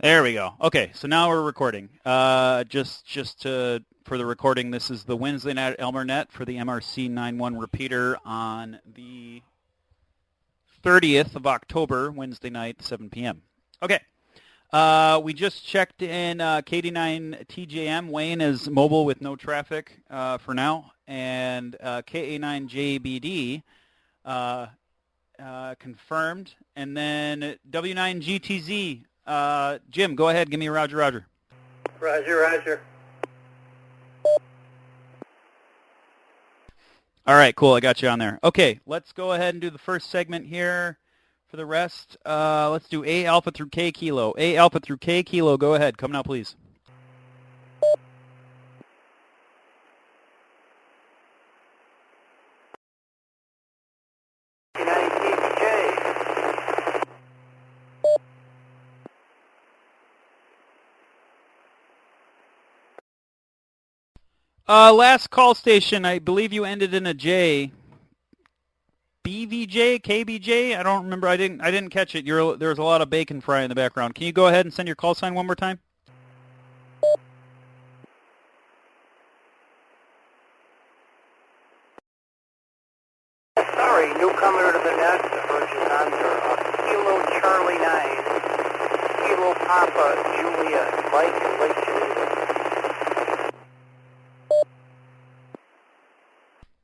There we go. Okay, so now we're recording. For the recording, this is the Wednesday night at Elmer net for the MRC 91 repeater on the 30th of October, Wednesday night, 7 p.m. Okay, we just checked in KD9 TJM. Wayne is mobile with no traffic for now, and KA9JBD confirmed, and then W9GTZ. Jim, go ahead. Give me a roger, roger. Roger, roger. All right, cool. I got you on there. Okay, let's go ahead and do the first segment here. For the rest, let's do A alpha through K kilo. A alpha through K kilo. Go ahead. Come now, please. Last call station, I believe you ended in a J. BVJ, KBJ? I don't remember. I didn't catch it. There was a lot of bacon fry in the background. Can you go ahead and send your call sign one more time? Sorry, newcomer to the net, Virgin Hunter, Kilo Charlie 9, Kilo Papa Julia, Mike and Lake Geneva.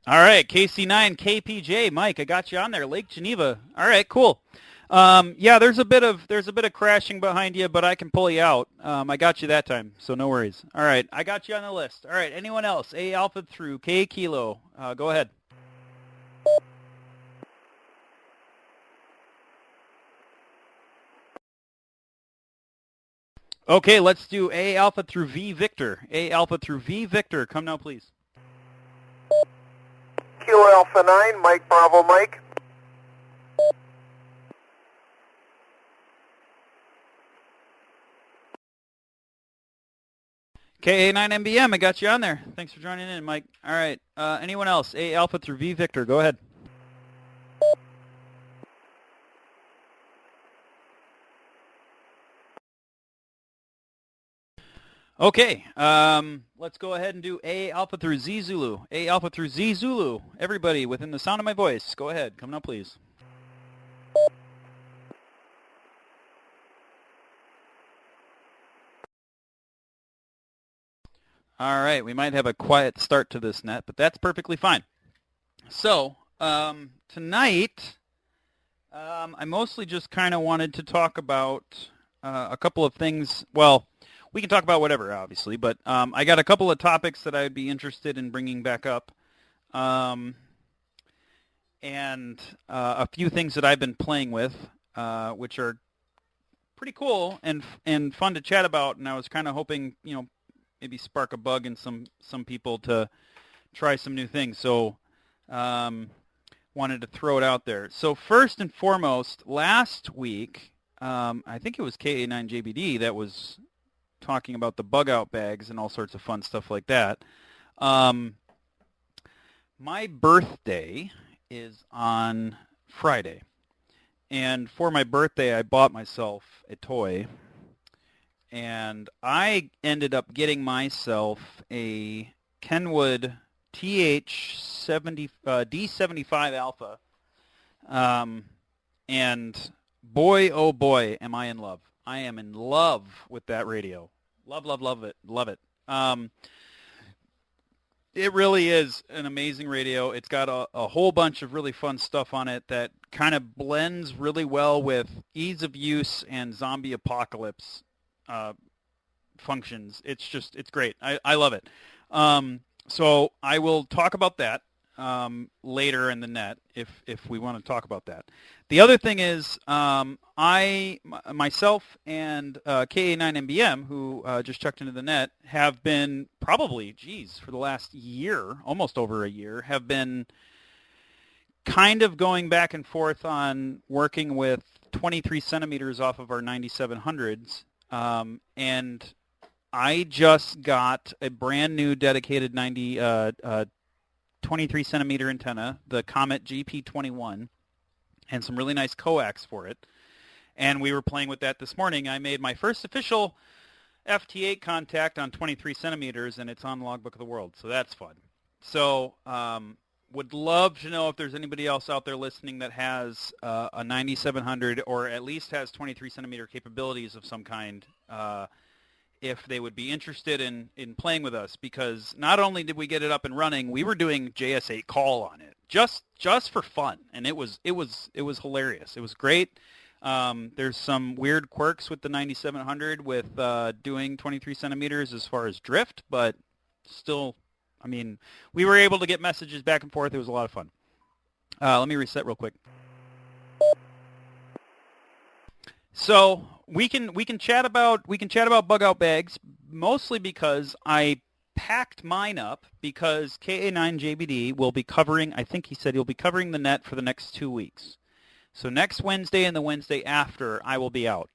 All right, KC9, KPJ, Mike, I got you on there. Lake Geneva. All right, cool. Yeah, there's a bit of crashing behind you, but I can pull you out. I got you that time, so no worries. All right, I got you on the list. All right, anyone else? A alpha through K kilo. Go ahead. Okay, let's do A alpha through V Victor. A alpha through V Victor. Come now, please. Kilo Alpha 9, Mike Bravo Mike. KA9MBM, I got you on there. Thanks for joining in, Mike. All right, anyone else? A alpha through V Victor. Go ahead. Okay, let's go ahead and do A alpha through Z Zulu. A alpha through Z Zulu. Everybody within the sound of my voice, go ahead. Come now, please. All right, we might have a quiet start to this net, but that's perfectly fine. So, tonight, I mostly just kind of wanted to talk about a couple of things. Well, we can talk about whatever, obviously, but I got a couple of topics that I'd be interested in bringing back up, and a few things that I've been playing with, which are pretty cool and fun to chat about. And I was kind of hoping, maybe spark a bug in some people to try some new things. So wanted to throw it out there. So first and foremost, last week, I think it was KA9JBD that was talking about the bug-out bags and all sorts of fun stuff like that. My birthday is on Friday, and for my birthday I bought myself a toy, and I ended up getting myself a Kenwood D75 Alpha, and boy, oh boy, am I in love. I am in love with that radio. Love, love, love it. Love it. It really is an amazing radio. It's got a whole bunch of really fun stuff on it that kind of blends really well with ease of use and zombie apocalypse functions. It's great. I love it. So I will talk about that later in the net if we want to talk about that. The other thing is myself and KA9MBM, who just checked into the net, have been probably, for the last year, almost over a year, have been kind of going back and forth on working with 23 centimeters off of our 9700s. And I just got a brand new dedicated 23 centimeter antenna, the Comet GP21, and some really nice coax for it. And we were playing with that this morning. I made my first official FT8 contact on 23 centimeters, and it's on Logbook of the World, so that's fun. So would love to know if there's anybody else out there listening that has a 9700 or at least has 23 centimeter capabilities of some kind, if they would be interested in playing with us, because not only did we get it up and running, we were doing JS8 call on it just for fun, and it was hilarious. It was great. There's some weird quirks with the 9700 with doing 23 centimeters as far as drift, but still, I mean, we were able to get messages back and forth. It was a lot of fun. Let me reset real quick. So we can chat about bug out bags, mostly because I packed mine up because KA9JBD will be covering, I think he said he'll be covering the net for the next 2 weeks. So next Wednesday and the Wednesday after, I will be out.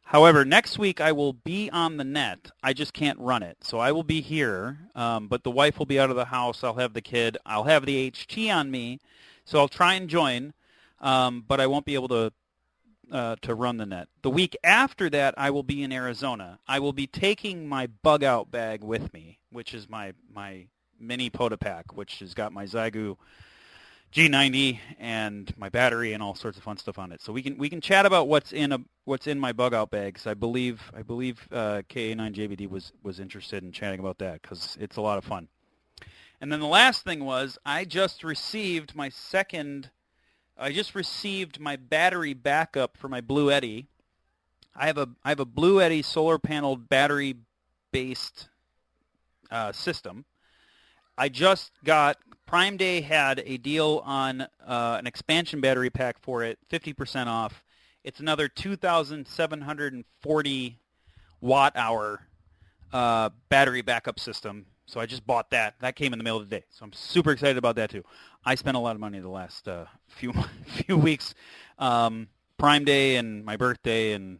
However, next week I will be on the net. I just can't run it. So I will be here, but the wife will be out of the house. I'll have the kid. I'll have the HT on me. So I'll try and join, but I won't be able to run the net. The week after that, I will be in Arizona. I will be taking my bug out bag with me, which is my mini POTA pack, which has got my Zygu G90 and my battery and all sorts of fun stuff on it. So we can chat about what's in my bug out bags. I believe KA9JBD was interested in chatting about that because it's a lot of fun. And then the last thing was I just received my battery backup for my Blue Eddy. I have a Blue Eddy solar panel battery based system. I just got Prime Day had a deal on an expansion battery pack for it, 50% off. It's another 2,740 watt-hour battery backup system. So I just bought that. That came in the mail today. So I'm super excited about that too. I spent a lot of money the last few weeks. Prime Day and my birthday and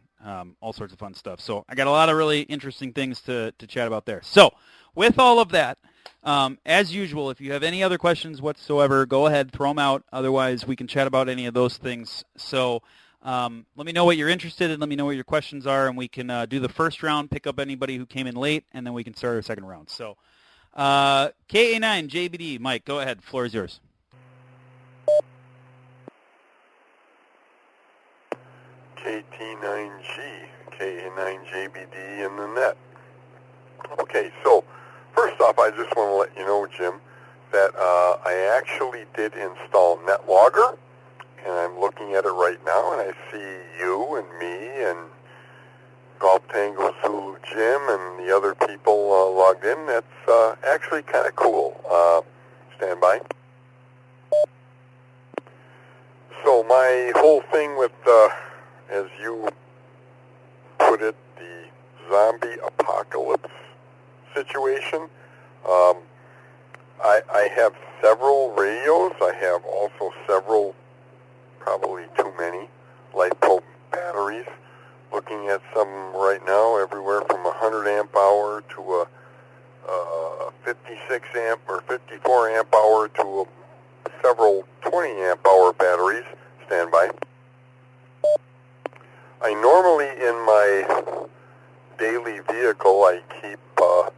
all sorts of fun stuff. So I got a lot of really interesting things to chat about there. So with all of that, as usual, if you have any other questions whatsoever, go ahead, throw them out. Otherwise, we can chat about any of those things. So let me know what you're interested in. Let me know what your questions are, and we can do the first round, pick up anybody who came in late, and then we can start our second round. So KA9JBD, Mike, go ahead. The floor is yours. KT9G, KA9JBD in the net. Okay, so first off, I just want to let you know, Jim, that I actually did install NetLogger, and I'm looking at it right now, and I see you and me and Golf Tango Zulu Jim and the other people logged in. That's actually kind of cool. Stand by. So my whole thing with, as you put it, the zombie apocalypse situation, I have several radios. I have also several, probably too many, LiPo batteries. Looking at some right now, everywhere from 100 amp hour to a 56 amp or 54 amp hour to several 20 amp hour batteries. Stand by. I normally, in my daily vehicle, I keep a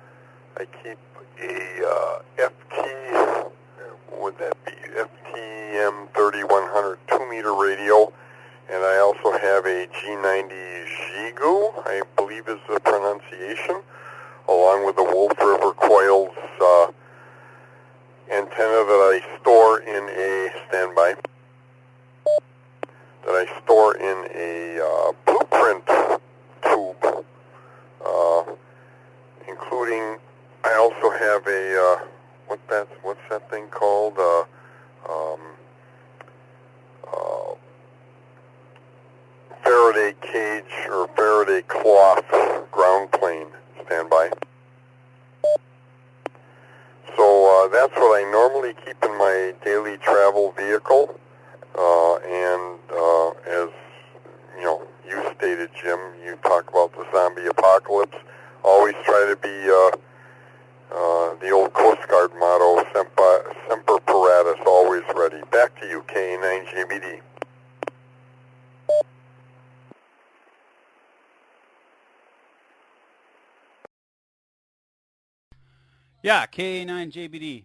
FT, would that be FTM 3100 2-meter radio, and I also have a G90 Zygu, I believe is the pronunciation, along with the Wolf River Coils antenna that I store in a standby. That I store in a blueprint tube, including I also have a what's that thing called? Faraday cage or Faraday cloth ground plane. Standby. So that's what I normally keep in my daily travel vehicle. And as you know, you stated, Jim, you talk about the zombie apocalypse. Always try to be the old Coast Guard motto, Semper Paratus, always ready. Back to you, KA9JBD. Yeah, KA9JBD.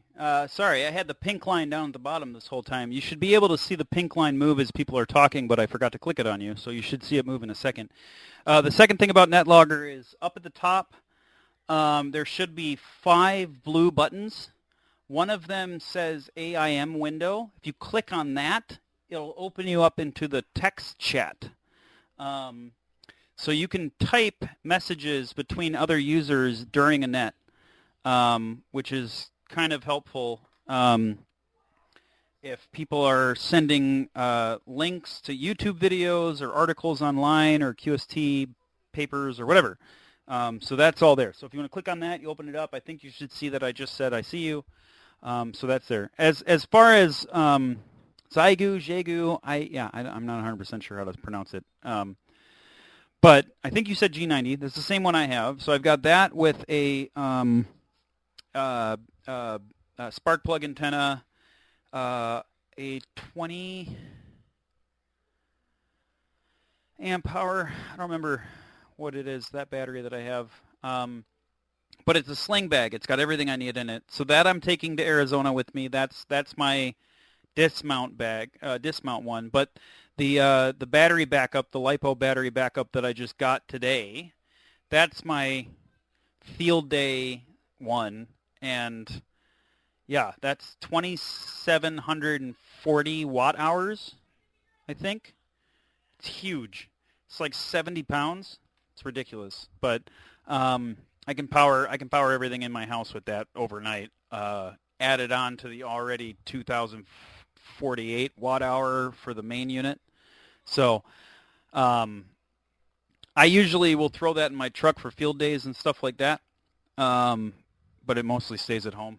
Sorry, I had the pink line down at the bottom this whole time. You should be able to see the pink line move as people are talking, but I forgot to click it on you, so you should see it move in a second. The second thing about NetLogger is up at the top, there should be 5 blue buttons. One of them says AIM window. If you click on that, it'll open you up into the text chat. So you can type messages between other users during a net. Which is kind of helpful if people are sending links to YouTube videos or articles online or QST papers or whatever. So that's all there. So if you want to click on that, you open it up. I think you should see that I just said I see you. So that's there. As far as Zygu, Jegu, I'm not 100% sure how to pronounce it. But I think you said G90. That's the same one I have. So I've got that with a spark plug antenna, a 20 amp hour. I don't remember what it is, that battery that I have. But it's a sling bag. It's got everything I need in it. So that I'm taking to Arizona with me. That's my dismount bag, dismount one. But the battery backup, the LiPo battery backup that I just got today, that's my field day one. And yeah, that's 2,740 watt hours, I think. It's huge. It's like 70 pounds. It's ridiculous. But I can power everything in my house with that overnight. Added on to the already 2,048 watt hour for the main unit. So I usually will throw that in my truck for field days and stuff like that. But it mostly stays at home.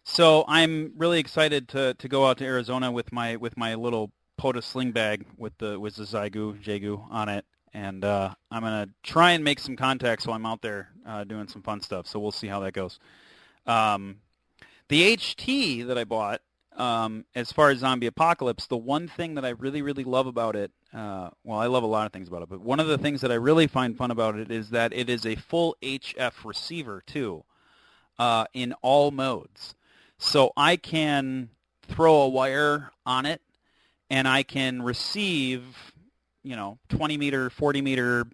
So I'm really excited to go out to Arizona with my little POTA sling bag with the Zygu, Jegu on it, and I'm gonna try and make some contacts while I'm out there doing some fun stuff. So we'll see how that goes. The HT that I bought, as far as Zombie Apocalypse, the one thing that I really, really love about it, well, I love a lot of things about it, but one of the things that I really find fun about it is that it is a full HF receiver, too, in all modes. So I can throw a wire on it, and I can receive, 20-meter, 40-meter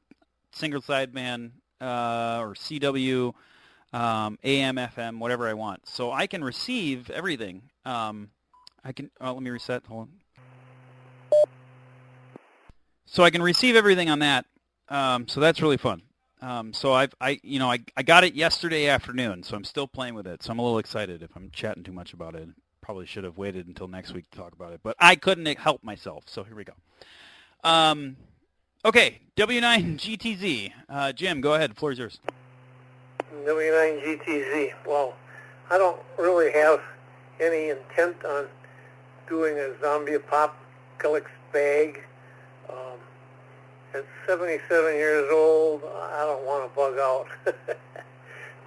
single sideband or CW, AM, FM, whatever I want. So I can receive everything. Let me reset. Hold on. So I can receive everything on that. So that's really fun. So I got it yesterday afternoon, so I'm still playing with it. So I'm a little excited. If I'm chatting too much about it, probably should have waited until next week to talk about it. But I couldn't help myself. So here we go. Okay, W9GTZ. Jim, go ahead. The floor is yours. W9GTZ. Well, I don't really have any intent on doing a zombie apocalypse bag. At 77 years old, I don't want to bug out.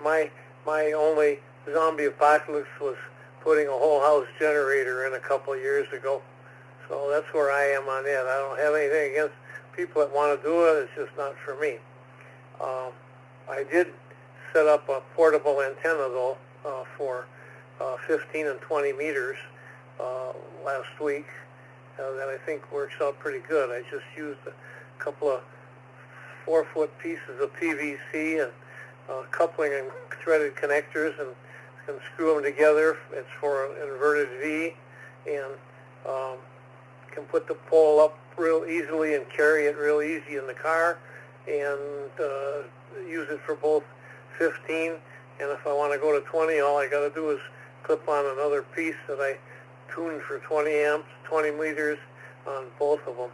My only zombie apocalypse was putting a whole house generator in a couple of years ago. So that's where I am on it. I don't have anything against people that want to do it. It's just not for me. I did set up a portable antenna, though, for 15 and 20 meters last week. That I think works out pretty good. I just used a couple of 4-foot pieces of PVC and coupling and threaded connectors and screw them together. It's for an inverted V, and can put the pole up real easily and carry it real easy in the car, and use it for both 15, and if I want to go to 20, all I got to do is clip on another piece that I tuned for 20 amps, 20 meters on both of them,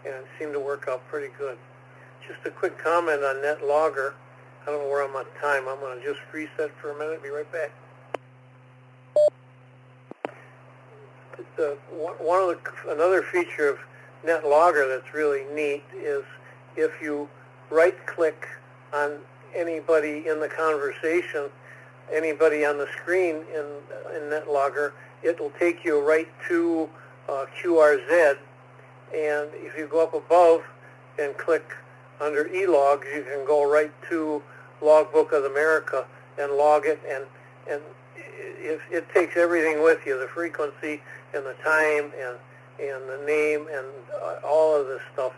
and it seemed to work out pretty good. Just a quick comment on NetLogger. I don't know where I'm on time. I'm going to just reset for a minute. Be right back. Another feature of NetLogger that's really neat is if you right-click on anybody in the conversation, anybody on the screen in NetLogger, it will take you right to QRZ, and if you go up above and click under E-logs, you can go right to Logbook of America and log it, and it takes everything with you, the frequency and the time and the name and all of this stuff.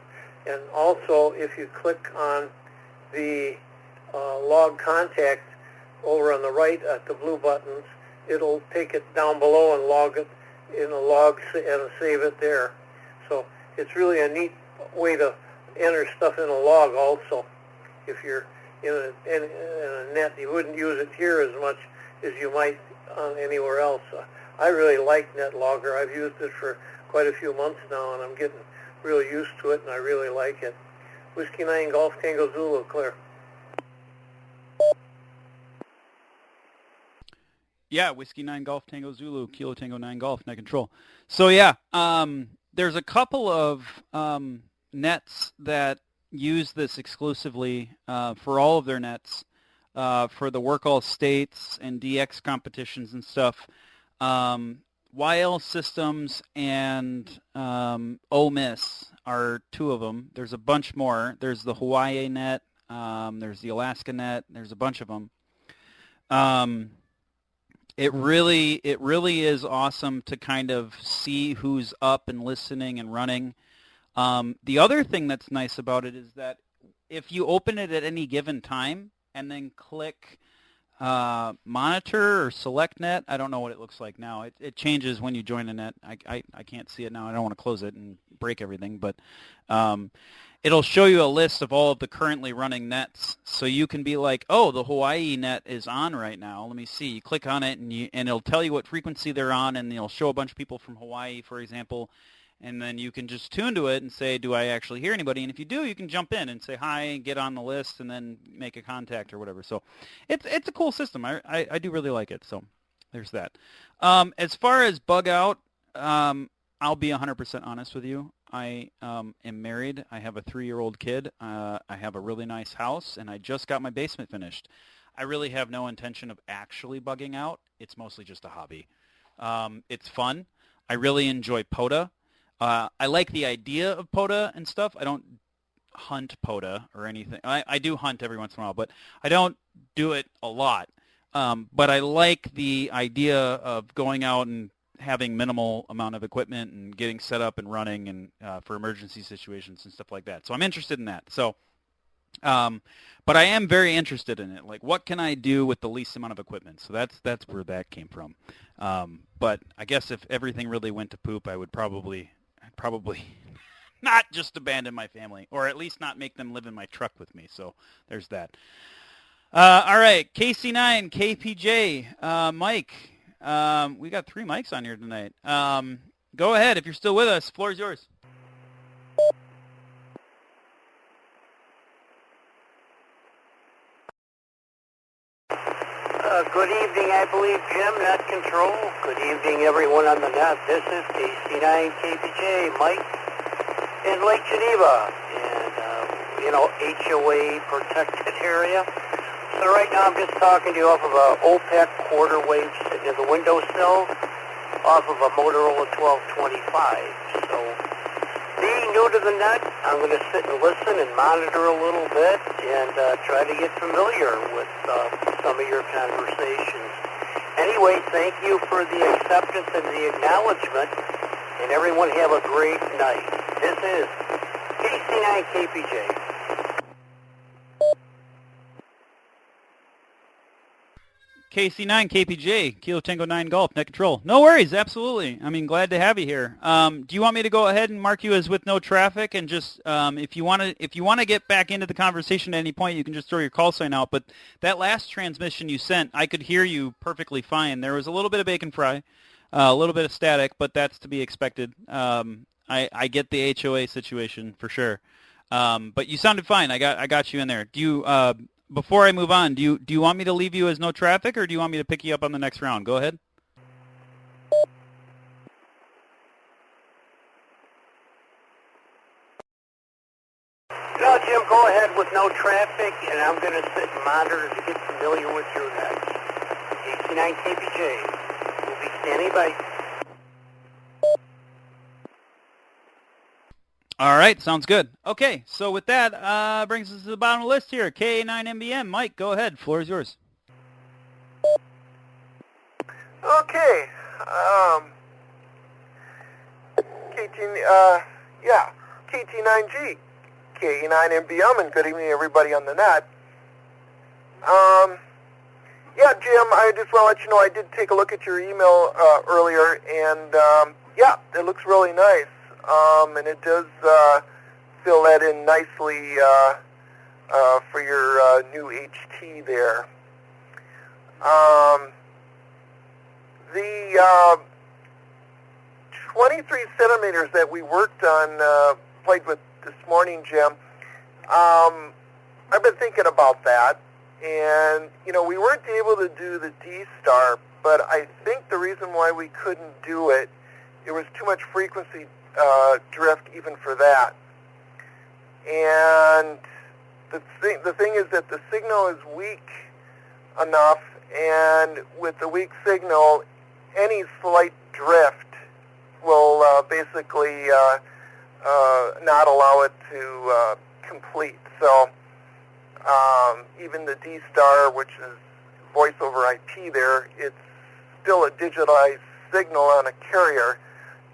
And also, if you click on the log contact over on the right at the blue buttons, it'll take it down below and log it in a log and save it there. So it's really a neat way to enter stuff in a log also. If you're in a net, you wouldn't use it here as much as you might anywhere else. I really like NetLogger. I've used it for quite a few months now, and I'm getting really used to it, and I really like it. Whiskey 9 Golf Tango Zulu, Claire. Yeah, Whiskey 9 Golf Tango Zulu, Kilo Tango 9 Golf, net control. So yeah, there's a couple of nets that use this exclusively for all of their nets, for the Work All States and DX competitions and stuff. YL Systems and OMIS are two of them. There's a bunch more. There's the Hawaii net. There's the Alaska net. There's a bunch of them. It really is awesome to kind of see who's up and listening and running. The other thing that's nice about it is that if you open it at any given time and then click monitor or select net, I don't know what it looks like now. It changes when you join a net. I can't see it now. I don't want to close it and break everything, but it'll show you a list of all of the currently running nets. So you can be like, oh, the Hawaii net is on right now. Let me see. You click on it, and it'll tell you what frequency they're on, and it'll show a bunch of people from Hawaii, for example. And then you can just tune to it and say, do I actually hear anybody? And if you do, you can jump in and say hi, get on the list, and then make a contact or whatever. So it's a cool system. I do really like it. So there's that. As far as bug out, I'll be 100% honest with you. I am married. I have a 3-year-old kid. I have a really nice house, and I just got my basement finished. I really have no intention of actually bugging out. It's mostly just a hobby. It's fun. I really enjoy POTA. I like the idea of POTA and stuff. I don't hunt POTA or anything. I do hunt every once in a while, but I don't do it a lot. But I like the idea of going out and having minimal amount of equipment and getting set up and running and for emergency situations and stuff like that. So I'm interested in that. So, but I am very interested in it. Like, what can I do with the least amount of equipment? So that's where that came from. But I guess if everything really went to poop, I'd probably not just abandon my family, or at least not make them live in my truck with me. So there's that. All right, KC9, KPJ, Mike. We got 3 mics on here tonight. Go ahead. If you're still with us, the floor is yours. Good evening, I believe, Jim, Net Control. Good evening, everyone on the net. This is KC9 KPJ, Mike, in Lake Geneva, and, HOA protected area. So right now I'm just talking to you off of a OPEC quarter wave sitting in the windowsill off of a Motorola 1225. So being new to the net, I'm going to sit and listen and monitor a little bit and try to get familiar with some of your conversations. Anyway, thank you for the acceptance and the acknowledgement, and everyone have a great night. This is KC9 KPJ. KC9, KPJ, Kilo Tango 9 Golf, net control. No worries, absolutely. I mean, glad to have you here. Do you want me to go ahead and mark you as with no traffic, and just if you want to get back into the conversation at any point, you can just throw your call sign out. But that last transmission you sent, I could hear you perfectly fine. There was a little bit of bacon fry, a little bit of static, but that's to be expected. I get the HOA situation for sure, but you sounded fine. I got you in there. Do you? Before I move on, do you want me to leave you as no traffic, or do you want me to pick you up on the next round? Go ahead. No, Jim, go ahead with no traffic, and I'm going to sit and monitor to get familiar with your net. KC9 KPJ will be standing by. All right, sounds good. Okay, so with that, brings us to the bottom of the list here. KA9MBM, Mike, go ahead. Floor is yours. Okay. KT9G, KA9MBM, and good evening, everybody on the net. Yeah, Jim, I just want to let you know I did take a look at your email earlier, and yeah, it looks really nice. And it does fill that in nicely for your new HT there. The 23 centimeters that we worked on, played with this morning, Jim, I've been thinking about that. And, you know, we weren't able to do the D-Star, but I think the reason why we couldn't do it, it was too much frequency drift even for that. And the thing is that the signal is weak enough, and with the weak signal, any slight drift will basically not allow it to complete. So even the D-Star, which is voice over IP there, it's still a digitized signal on a carrier,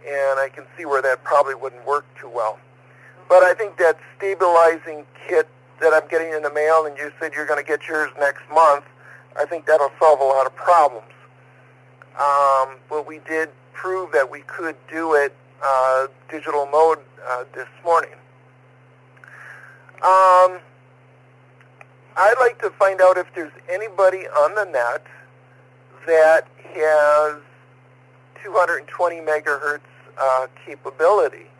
and I can see where that probably wouldn't work too well. But I think that stabilizing kit that I'm getting in the mail, and you said you're going to get yours next month, I think that'll solve a lot of problems. But we did prove that we could do it digital mode this morning. I'd like to find out if there's anybody on the net that has 220 megahertz capability.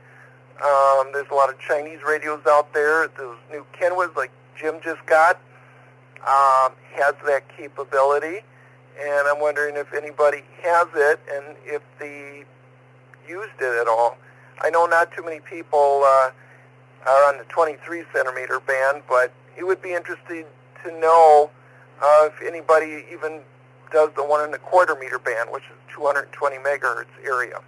There's a lot of Chinese radios out there. Those new Kenwas, like Jim just got, has that capability. And I'm wondering if anybody has it and if they used it at all. I know not too many people are on the 23 centimeter band, but it would be interesting to know if anybody even does the 1 1/4 meter band, which is 220 megahertz area.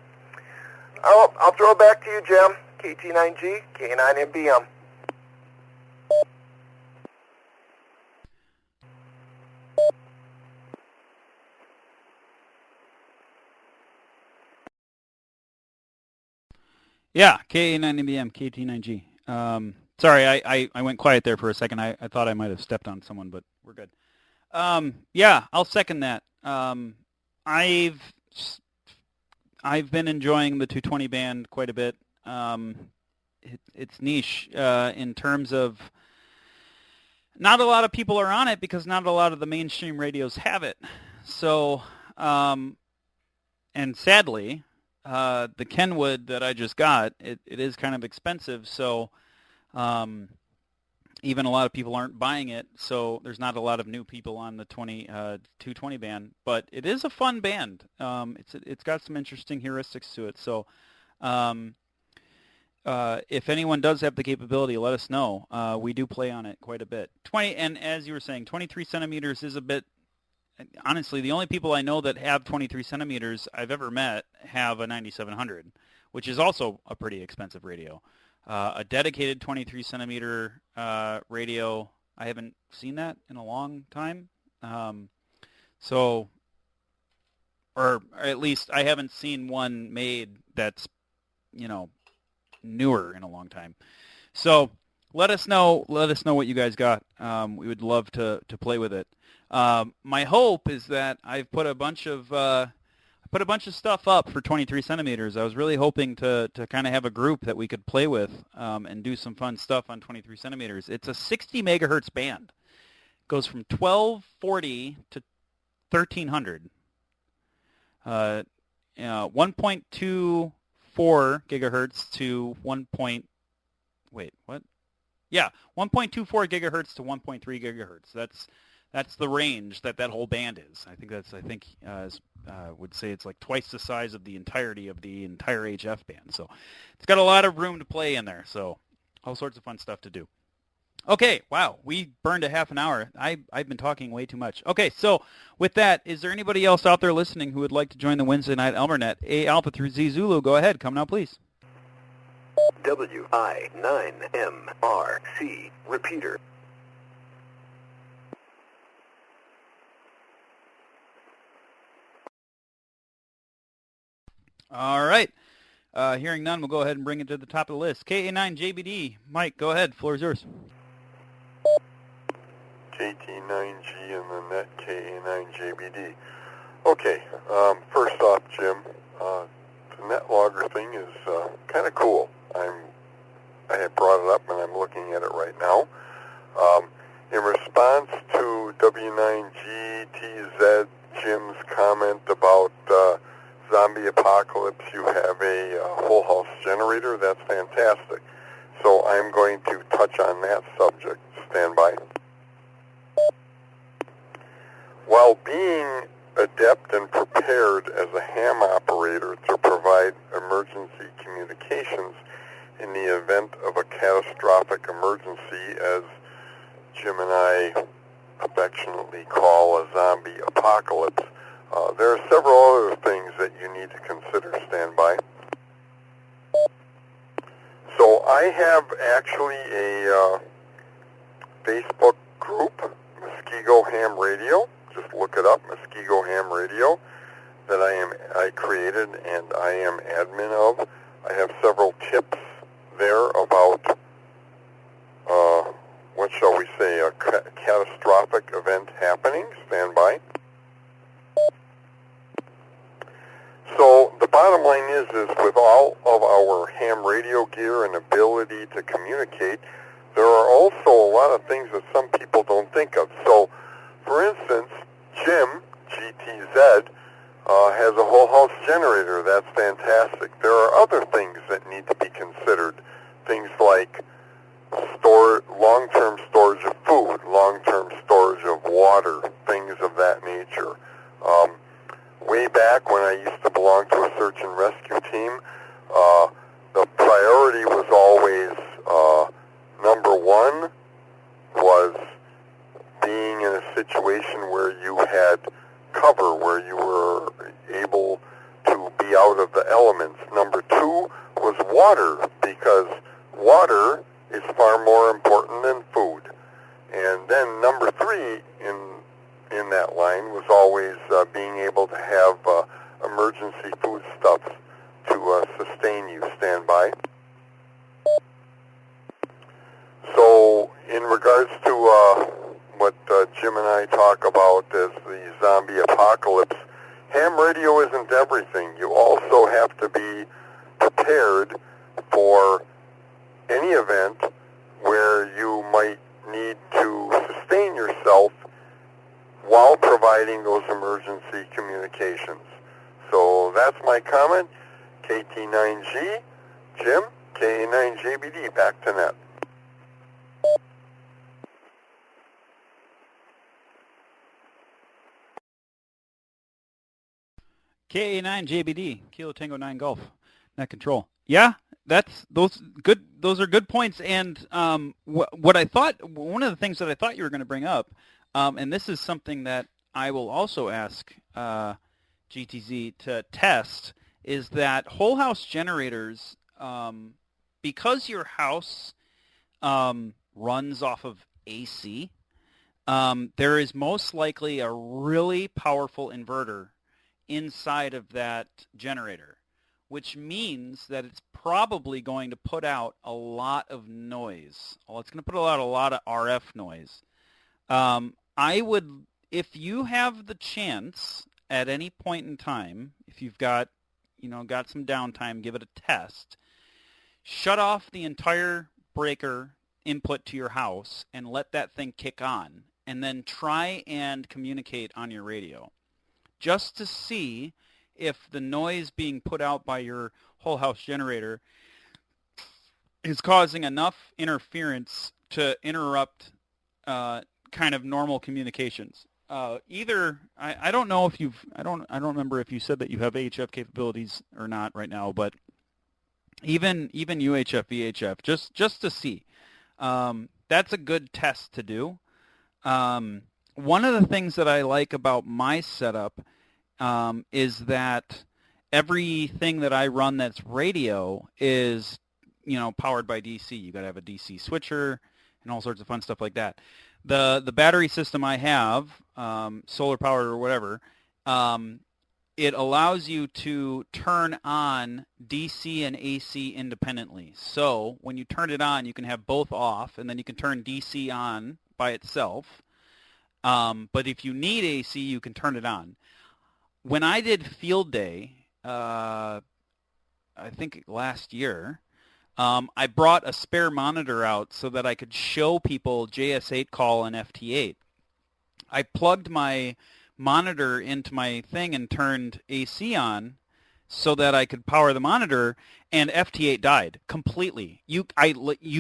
I'll throw it back to you, Jim. KT9G, K9MBM. Yeah, KA9MBM, KT9G. Sorry, I went quiet there for a second. I thought I might have stepped on someone, but we're good. Yeah, I'll second that. I've been enjoying the 220 band quite a bit. It's niche in terms of not a lot of people are on it because not a lot of the mainstream radios have it. So, and sadly, the Kenwood that I just got, it is kind of expensive, so even a lot of people aren't buying it, so there's not a lot of new people on the 220 band, but it is a fun band. It's got some interesting heuristics to it, so if anyone does have the capability, let us know. We do play on it quite a bit. And as you were saying, 23 centimeters is a bit. Honestly, the only people I know that have 23 centimeters I've ever met have a 9700, which is also a pretty expensive radio. A dedicated 23 centimeter radio, I haven't seen that in a long time. Or at least I haven't seen one made that's, newer in a long time. So let us know what you guys got. We would love to play with it. My hope is that I've put a bunch of stuff up for 23 centimeters. I was really hoping to kind of have a group that we could play with and do some fun stuff on 23 centimeters. It's a 60 megahertz band. It goes from 1240 to 1300. 1.24 gigahertz to 1.24 gigahertz to 1.3 gigahertz. That's the range that whole band is. I would say it's like twice the size of the entirety of the entire HF band. So it's got a lot of room to play in there. So all sorts of fun stuff to do. Okay, wow, we burned a half an hour. I've been talking way too much. Okay, so with that, is there anybody else out there listening who would like to join the Wednesday Night Elmer Net? A Alpha through Z Zulu, go ahead. Come now, please. WI9MRC Repeater. All right. Hearing none, we'll go ahead and bring it to the top of the list. KA9JBD. Mike, go ahead. Floor is yours. KT9G and the net KA9JBD. Okay, first off, Jim, the net logger thing is kind of cool. I had brought it up and I'm looking at it right now. In response to W9GTZ, Jim's comment about zombie apocalypse, you have a whole house generator. That's fantastic. So I'm going to touch on that subject. Stand by. While being adept and prepared as a ham operator to provide emergency communications in the event of a catastrophic emergency, as Jim and I affectionately call a zombie apocalypse, there are several other things that you need to consider. Stand by. So I have actually a Facebook group, Muskego Ham Radio. Just look it up, Muskego Ham Radio, that I created and I am admin of. I have several tips there about, what shall we say, a catastrophic event happening. Stand by. So the bottom line is with all of our ham radio gear and ability to communicate, there are also a lot of things that some people don't think of. So, for instance, Jim, GTZ, has a whole house generator. That's fantastic. There are other things that need to be considered. Things like long-term storage of food, long-term storage of water, things of that nature. Way back when I used to belong to a search and rescue team, the priority was always, number one was being in a situation where you had cover, where you were able to be out of the elements. Number two was water, because water is far more important than food. And then number three in that line was always being able to have emergency foodstuffs to sustain you. Stand by. So in regards to what Jim and I talk about as the zombie apocalypse, ham radio isn't everything. You also have to be prepared for any event where you might need to sustain yourself while providing those emergency communications. So that's my comment. KT9G, Jim, KA9JBD, back to net. KA9JBD, Kilo Tango 9 Golf, net control. Yeah, those are good points. And what I thought, one of the things that I thought you were going to bring up, and this is something that I will also ask GTZ to test, is that whole house generators, because your house runs off of AC, there is most likely a really powerful inverter inside of that generator, which means that it's probably going to put out a lot of noise. Well, it's going to put out a lot of RF noise. I would, if you have the chance at any point in time, if you've got some downtime, give it a test. Shut off the entire breaker input to your house and let that thing kick on, and then try and communicate on your radio, just to see if the noise being put out by your whole house generator is causing enough interference to interrupt kind of normal communications. Either I don't know if I don't remember if you said that you have AHF capabilities or not right now, but even UHF, VHF, just to see. That's a good test to do. One of the things that I like about my setup is that everything that I run that's radio is, powered by DC. You got to have a DC switcher and all sorts of fun stuff like that. The battery system I have, solar powered or whatever, it allows you to turn on DC and AC independently. So when you turn it on, you can have both off, and then you can turn DC on by itself. But if you need AC, you can turn it on. When I did field day, I think last year, I brought a spare monitor out so that I could show people JS8 call and FT8. I plugged my monitor into my thing and turned AC on so that I could power the monitor, and FT8 died completely. You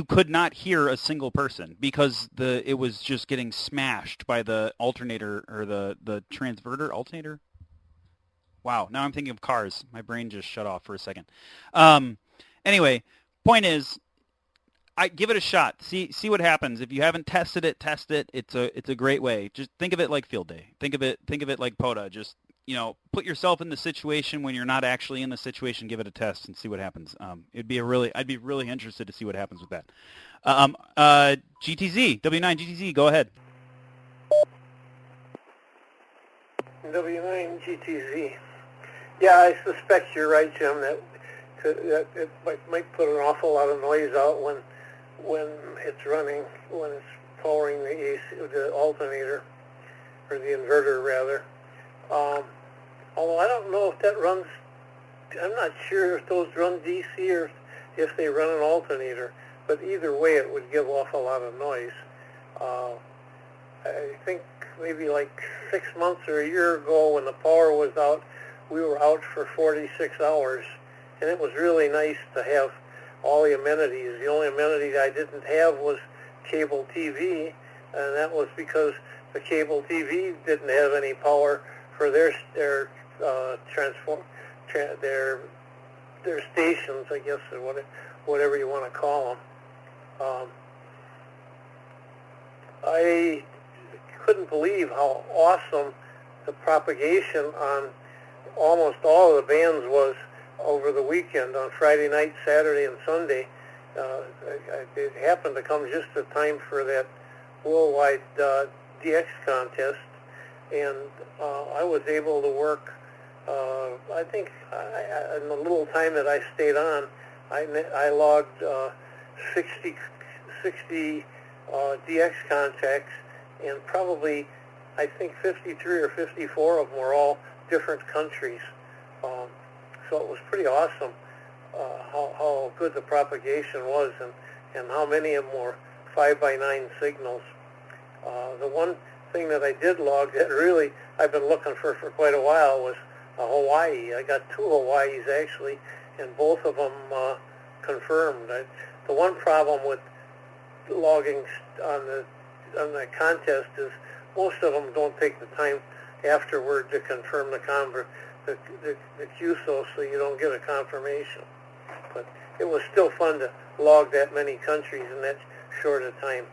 could not hear a single person because it was just getting smashed by the alternator or the transverter alternator. Wow, now I'm thinking of cars. My brain just shut off for a second. Anyway, point is, I give it a shot. See what happens. If you haven't tested it, test it. It's a great way. Just think of it like field day. Think of it like POTA. Just put yourself in the situation when you're not actually in the situation. Give it a test and see what happens. I'd be really interested to see what happens with that. GTZ, W9 GTZ, go ahead. W9 GTZ. Yeah, I suspect you're right, Jim, that it might put an awful lot of noise out when it's running, when it's powering the AC, the alternator, or the inverter rather. Although I don't know if that runs, I'm not sure if those run DC or if they run an alternator, but either way it would give off a lot of noise. I think maybe like 6 months or a year ago when the power was out, we were out for 46 hours, and it was really nice to have all the amenities. The only amenity I didn't have was cable TV, and that was because the cable TV didn't have any power for their stations, I guess, or whatever you want to call them. I couldn't believe how awesome the propagation on almost all of the bands was over the weekend, on Friday night, Saturday, and Sunday. It happened to come just in time for that worldwide DX contest, and I was able to work, I think in the little time that I stayed on, I logged 60 DX contacts, and probably, I think 53 or 54 of them were all different countries. So it was pretty awesome how good the propagation was, and how many of them were 5x9 signals. The one thing that I did log that really I've been looking for quite a while was Hawaii. I got 2 Hawaiis actually, and both of them confirmed. The one problem with logging on the contest is most of them don't take the time afterward to confirm the QSO, so you don't get a confirmation. But it was still fun to log that many countries in that short a time.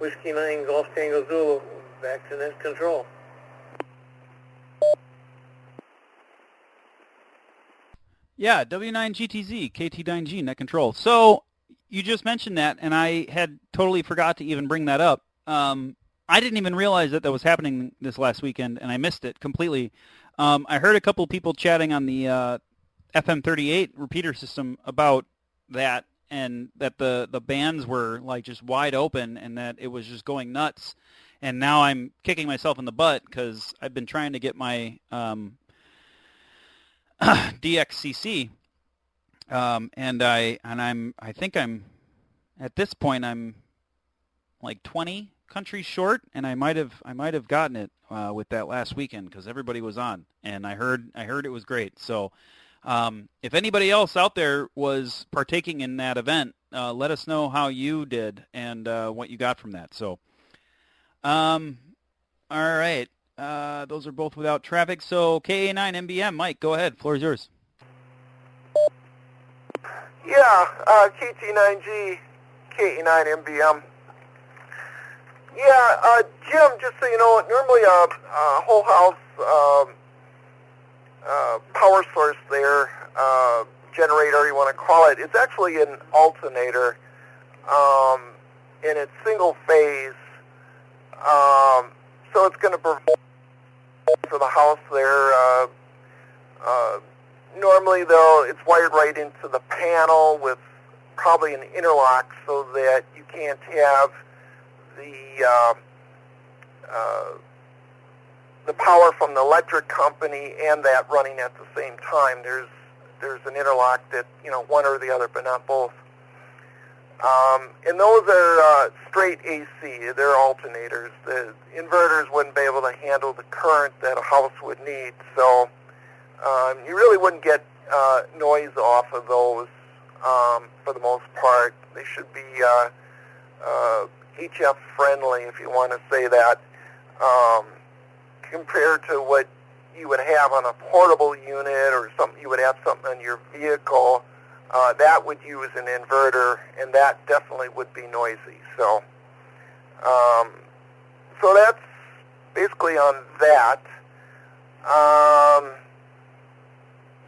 Whiskey 9 Golf Tango Zulu, back to net control. Yeah, W9 GTZ, KT9G, net control. So you just mentioned that, and I had totally forgot to even bring that up. I didn't even realize that was happening this last weekend, and I missed it completely. I heard a couple people chatting on the FM38 repeater system about that, and that the bands were like just wide open, and that it was just going nuts. And now I'm kicking myself in the butt because I've been trying to get my DXCC, and I think I'm at this point I'm like 20 countries short, and I might have gotten it with that last weekend because everybody was on, and I heard it was great. So if anybody else out there was partaking in that event, let us know how you did and what you got from that. So all right, those are both without traffic. So KA9 MBM, Mike, go ahead, floor is yours. Yeah, KT9G, KA9 MBM. Yeah, Jim, just so you know, normally a whole house power source there generator you want to call it. It's actually an alternator, and it's single phase. So it's going to provide for the house there. Normally, though, it's wired right into the panel with probably an interlock so that you can't have the power from the electric company and that running at the same time. There's an interlock that, one or the other, but not both. And those are straight AC. They're alternators. The inverters wouldn't be able to handle the current that a house would need. So you really wouldn't get noise off of those for the most part. They should be HF friendly, if you want to say that, compared to what you would have on a portable unit or something. You would have something on your vehicle that would use an inverter, and that definitely would be noisy. So, so that's basically on that.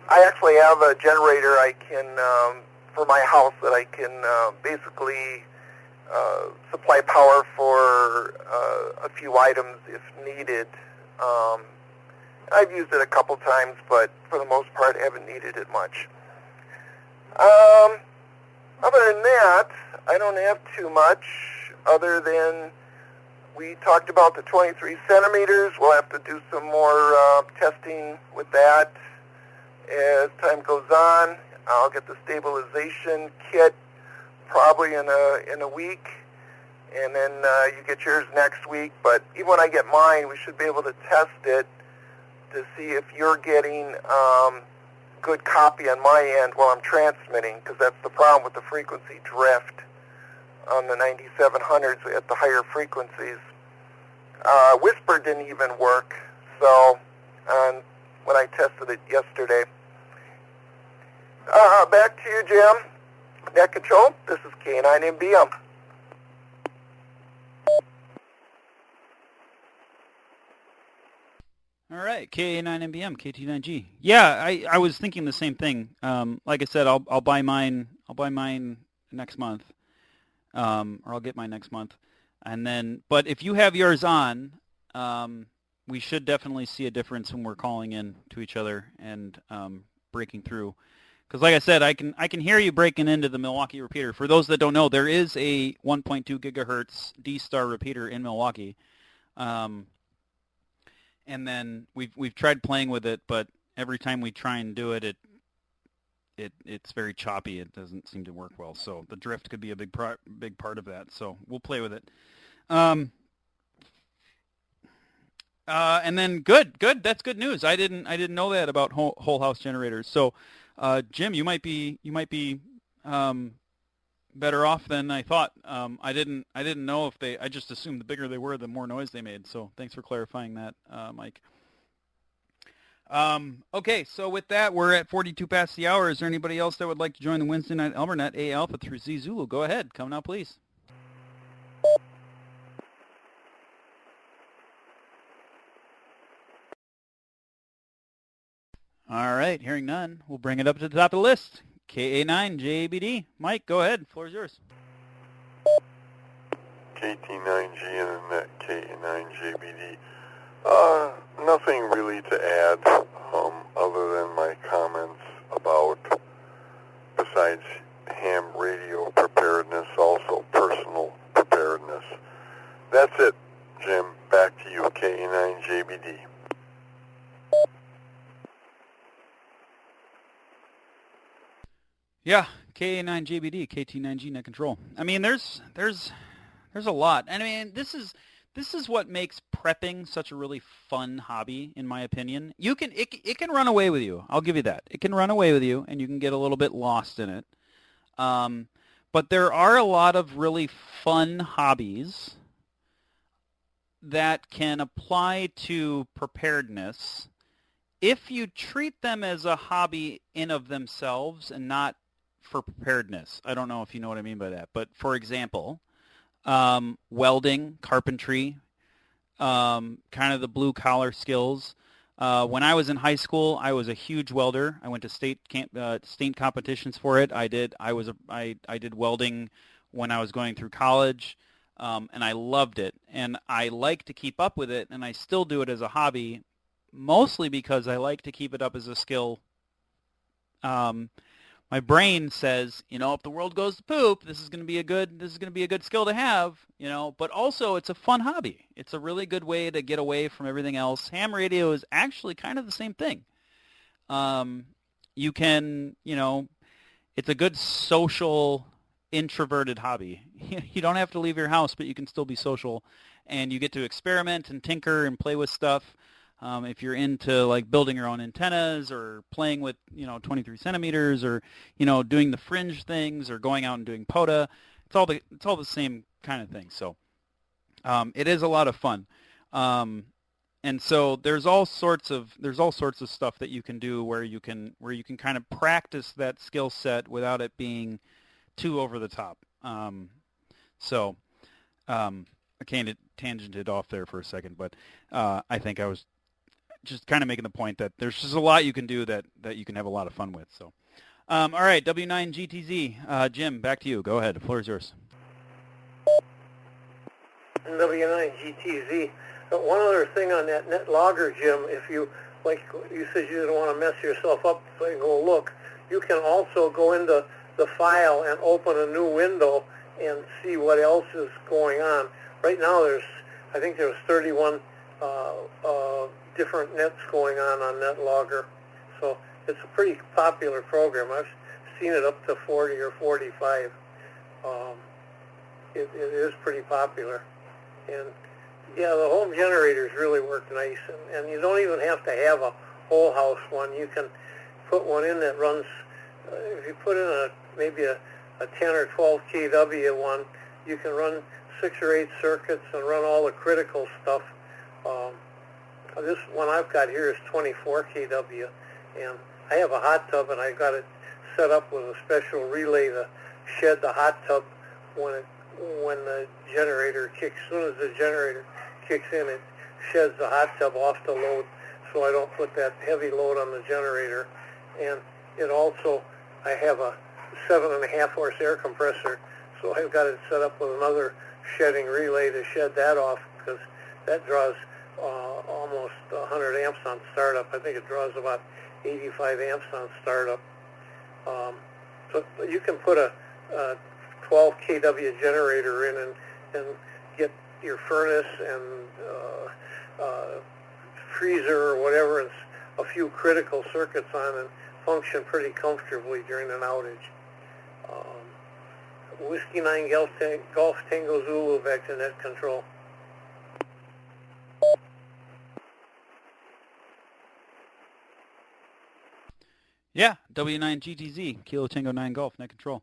I actually have a generator I can for my house that I can basically supply power for a few items if needed. I've used it a couple times, but for the most part, haven't needed it much. Other than that, I don't have too much other than we talked about the 23 centimeters. We'll have to do some more testing with that as time goes on. I'll get the stabilization kit probably in a week, and then you get yours next week. But even when I get mine, we should be able to test it to see if you're getting good copy on my end while I'm transmitting, because that's the problem with the frequency drift on the 9700s at the higher frequencies. Whisper didn't even work, so when I tested it yesterday. Back to you, Jim. Net control, this is K9MBM. All right, KA9MBM, KT9G. Yeah, I was thinking the same thing. Like I said, I'll buy mine. I'll buy mine next month, or I'll get mine next month, and then. But if you have yours on, we should definitely see a difference when we're calling in to each other and breaking through. Because like I said, I can hear you breaking into the Milwaukee repeater. For those that don't know, there is a 1.2 gigahertz D-Star repeater in Milwaukee. And then we've tried playing with it, but every time we try and do it, it's very choppy. It doesn't seem to work well. So the drift could be a big part of that. So we'll play with it. And then good. That's good news. I didn't know that about whole house generators. So Jim, you might be better off than I thought. I didn't know if I just assumed the bigger they were, the more noise they made. So thanks for clarifying that, Mike. Okay, so with that, we're at 42 past the hour. Is there anybody else that would like to join the Wednesday night Elmer Net A Alpha through Z Zulu? Go ahead. Come now, please. All right, hearing none, we'll bring it up to the top of the list. KA9JBD. Mike, go ahead. The floor is yours. KT9G Internet, KA9JBD. Nothing really to add other than my comments about, besides ham radio preparedness, also personal preparedness. That's it, Jim. Back to you, KA9JBD. Yeah, KA9JBD, KT9G net control. I mean, there's a lot. And I mean, this is what makes prepping such a really fun hobby, in my opinion. It can run away with you. I'll give you that. It can run away with you, and you can get a little bit lost in it. But there are a lot of really fun hobbies that can apply to preparedness if you treat them as a hobby in of themselves and not for preparedness. I don't know if you know what I mean by that. But for example, welding, carpentry, kind of the blue-collar skills, When I was in high school, I was a huge welder. I went to state competitions for it. I did welding when I was going through college, and I loved it. And I like to keep up with it, and I still do it as a hobby, mostly because I like to keep it up as a skill. My brain says, if the world goes to poop, this is going to be a good skill to have, but also it's a fun hobby. It's a really good way to get away from everything else. Ham radio is actually kind of the same thing. You can, it's a good social introverted hobby. You don't have to leave your house, but you can still be social, and you get to experiment and tinker and play with stuff. If you're into like building your own antennas or playing with 23 centimeters or doing the fringe things or going out and doing POTA, it's all the same kind of thing. So it is a lot of fun, and so there's all sorts of stuff that you can do where you can kind of practice that skill set without it being too over the top. I kind of tangented off there for a second, but I think I was just kind of making the point that there's just a lot you can do that you can have a lot of fun with. So, all right, W9GTZ, Jim, back to you. Go ahead. The floor is yours. W9GTZ. One other thing on that net logger, Jim, if you said you didn't want to mess yourself up, so you go look, you can also go into the file and open a new window and see what else is going on. Right now, I think there's 31 different nets going on NetLogger. So it's a pretty popular program. I've seen it up to 40 or 45. It is pretty popular. And yeah, the home generators really work nice. And you don't even have to have a whole house one. You can put one in that runs, if you put in maybe a 10 or 12 kW one, you can run 6 or 8 circuits and run all the critical stuff. This one I've got here is 24 kW, and I have a hot tub, and I got it set up with a special relay to shed the hot tub when the generator kicks. As soon as the generator kicks in, it sheds the hot tub off the load, so I don't put that heavy load on the generator. And it also, I have a 7.5 horse air compressor, so I've got it set up with another shedding relay to shed that off, because that draws almost 100 amps on startup. I think it draws about 85 amps on startup. So you can put a 12 kW generator in and get your furnace and freezer or whatever, and a few critical circuits on, and function pretty comfortably during an outage. Whiskey 9 Golf Tango Zulu back to net control. Yeah, W9GTZ, Kilo Tango 9 Golf, net control.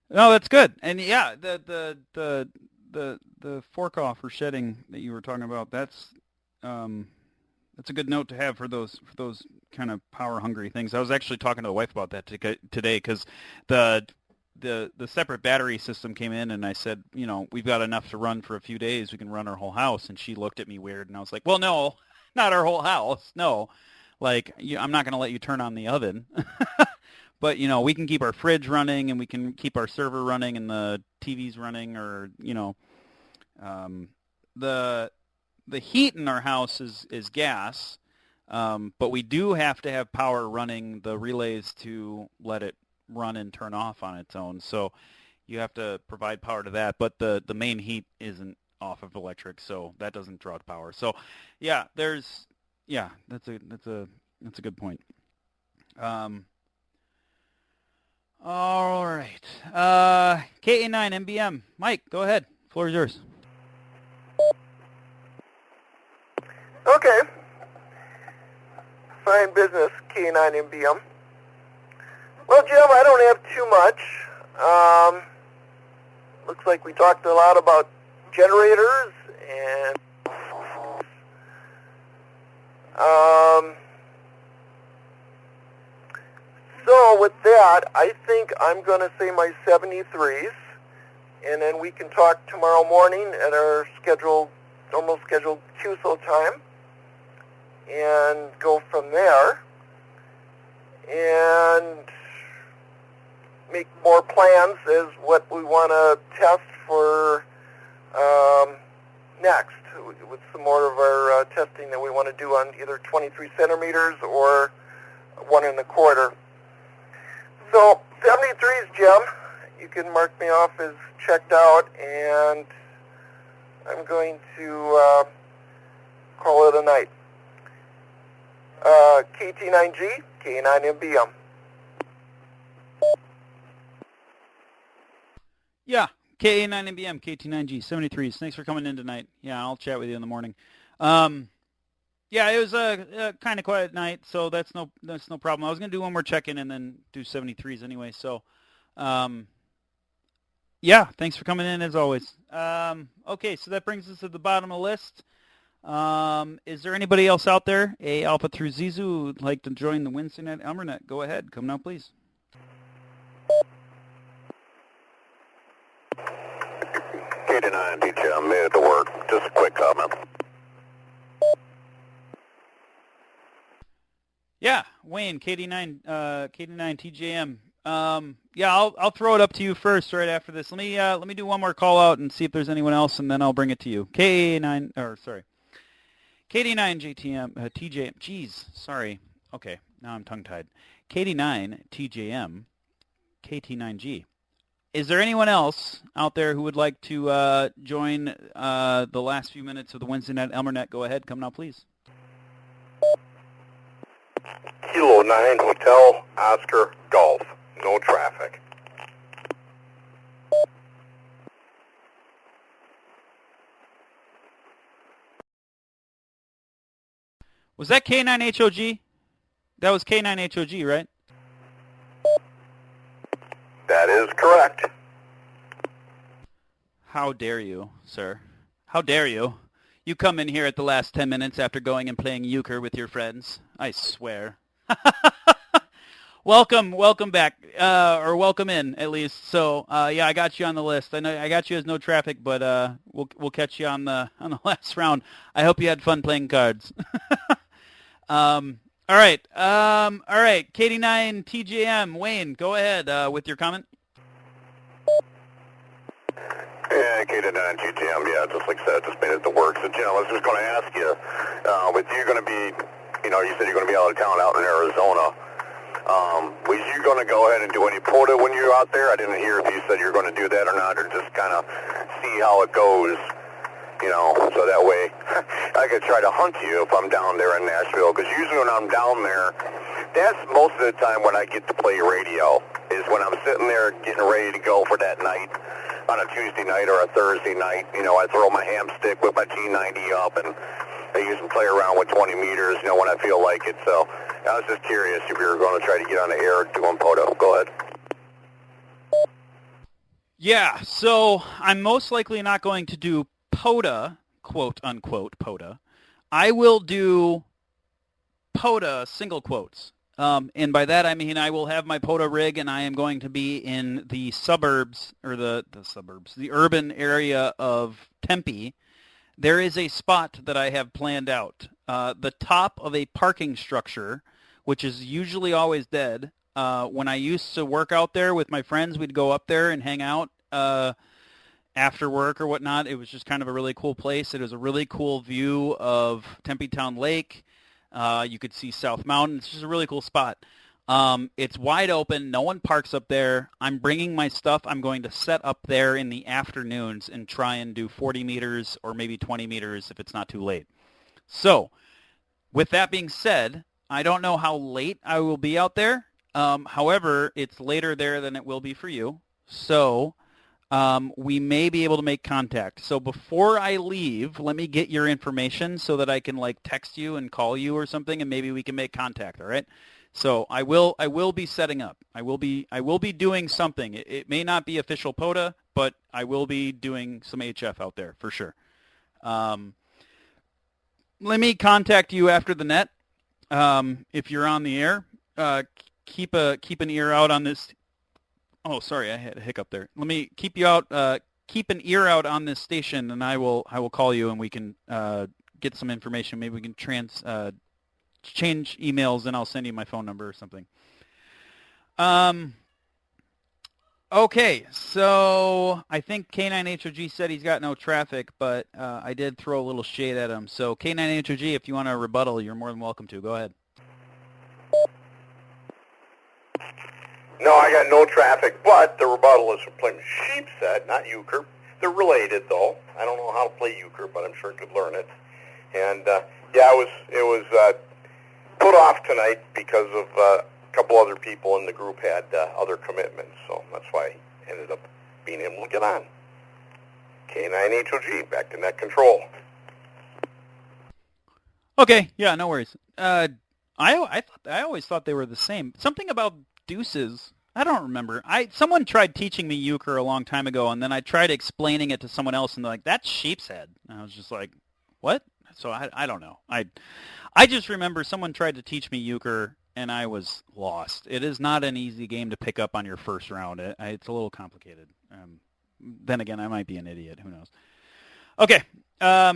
No, that's good. And yeah, the fork off or shedding that you were talking about, that's a good note to have for those kind of power hungry things. I was actually talking to the wife about that today, because the separate battery system came in, and I said, we've got enough to run for a few days. We can run our whole house. And she looked at me weird, and I was like, well, no, not our whole house. No. Like, I'm not going to let you turn on the oven. But, we can keep our fridge running, and we can keep our server running and the TVs running, or, the heat in our house is gas, but we do have to have power running the relays to let it run and turn off on its own. So you have to provide power to that, but the main heat isn't off of electric, so that doesn't draw power. So yeah, that's a good point. All right. KA9 MBM. Mike, go ahead. Floor is yours. Okay. Fine business, KA9 MBM. Well, Jim, I don't have too much. Looks like we talked a lot about generators and so with that, I think I'm going to say my 73s, and then we can talk tomorrow morning at our normal scheduled QSO time. and go from there and make more plans as what we want to test for next, with some more of our testing that we want to do on either 23 centimeters or 1.25. So 73s, Jim, you can mark me off as checked out, and I'm going to call it a night. KT9G, K9MBM. Yeah, KA9MBM, KT9G, 73s. Thanks for coming in tonight. Yeah, I'll chat with you in the morning. Yeah, it was a kind of quiet night, so that's no problem. I was going to do one more check-in and then do 73s anyway, so yeah, thanks for coming in as always. Okay, so that brings us to the bottom of the list. Is there anybody else out there, A Alpha through Zizu, who would like to join the Wednesday Night Elmer Net? Go ahead. Come now, please. KT9 teacher, I made it to work. Just a quick comment. Yeah, Wayne, KD9 TJM. Yeah, I'll throw it up to you first right after this. Let me do one more call out and see if there's anyone else, and then I'll bring it to you. KD9 JTM TJM. Jeez, sorry. Okay, now I'm tongue-tied. KD9 TJM KT9G. Is there anyone else out there who would like to join the last few minutes of the Wednesday Night Elmer Net? Go ahead, come now, please. Kilo 9 Hotel Oscar Golf. No traffic. Was that K9HOG? That was K9HOG, right? That is correct. How dare you, sir? How dare you? You come in here at the last 10 minutes after going and playing euchre with your friends. I swear. Welcome back, or welcome in at least. So yeah, I got you on the list. I know I got you as no traffic, but we'll catch you on the last round. I hope you had fun playing cards. All right, KD9 TJM Wayne, go ahead with your comment. Yeah, KT9 GTM, yeah, just like I said, just made it to work. So, Jim, I was just going to ask you, with you going to be, you said you're going to be out of town out in Arizona. Was you going to go ahead and do any POTA when you're out there? I didn't hear if you said you're going to do that or not, or just kind of see how it goes, so that way I could try to hunt you if I'm down there in Nashville, because usually when I'm down there, that's most of the time when I get to play radio, is when I'm sitting there getting ready to go for that night. On a Tuesday night or a Thursday night, I throw my ham stick with my T90 up, and I usually play around with 20 meters, when I feel like it. So I was just curious if you were going to try to get on the air doing POTA. Go ahead. Yeah, so I'm most likely not going to do POTA, quote unquote POTA. I will do POTA single quotes. And by that I mean I will have my POTA rig, and I am going to be in the suburbs, or the urban area of Tempe. There is a spot that I have planned out. The top of a parking structure, which is usually always dead. When I used to work out there with my friends, we'd go up there and hang out after work or whatnot. It was just kind of a really cool place. It was a really cool view of Tempe Town Lake. You could see South Mountain. It's just a really cool spot. It's wide open. No one parks up there. I'm bringing my stuff. I'm going to set up there in the afternoons and try and do 40 meters or maybe 20 meters if it's not too late. So, with that being said, I don't know how late I will be out there. However, it's later there than it will be for you. So, we may be able to make contact. So before I leave, let me get your information so that I can text you and call you or something, and maybe we can make contact. All right. So I will be setting up. I will be doing something. It may not be official POTA, but I will be doing some HF out there for sure. Let me contact you after the net. If you're on the air, keep an ear out on this. Oh, sorry, I had a hiccup there. Let me keep an ear out on this station, and I will call you, and we can get some information. Maybe we can change emails, and I'll send you my phone number or something. Okay, so I think K9HOG said he's got no traffic, but I did throw a little shade at him. So K9HOG, if you want to rebuttal, you're more than welcome to. Go ahead. No, I got no traffic, but the rebuttal is playing sheepshead, not euchre. They're related, though. I don't know how to play euchre, but I'm sure I could learn it. And yeah, it was put off tonight because of a couple other people in the group had other commitments, so that's why I ended up being able to get on. K9HOG, back to net control. Okay, yeah, no worries. I always thought they were the same. Something about deuces. I don't remember. Someone tried teaching me euchre a long time ago, and then I tried explaining it to someone else, and they're like, "That's sheep's head." And I was just like, "What?" So I don't know. I just remember someone tried to teach me euchre, and I was lost. It is not an easy game to pick up on your first round. It's a little complicated. Then again, I might be an idiot. Who knows? Okay. All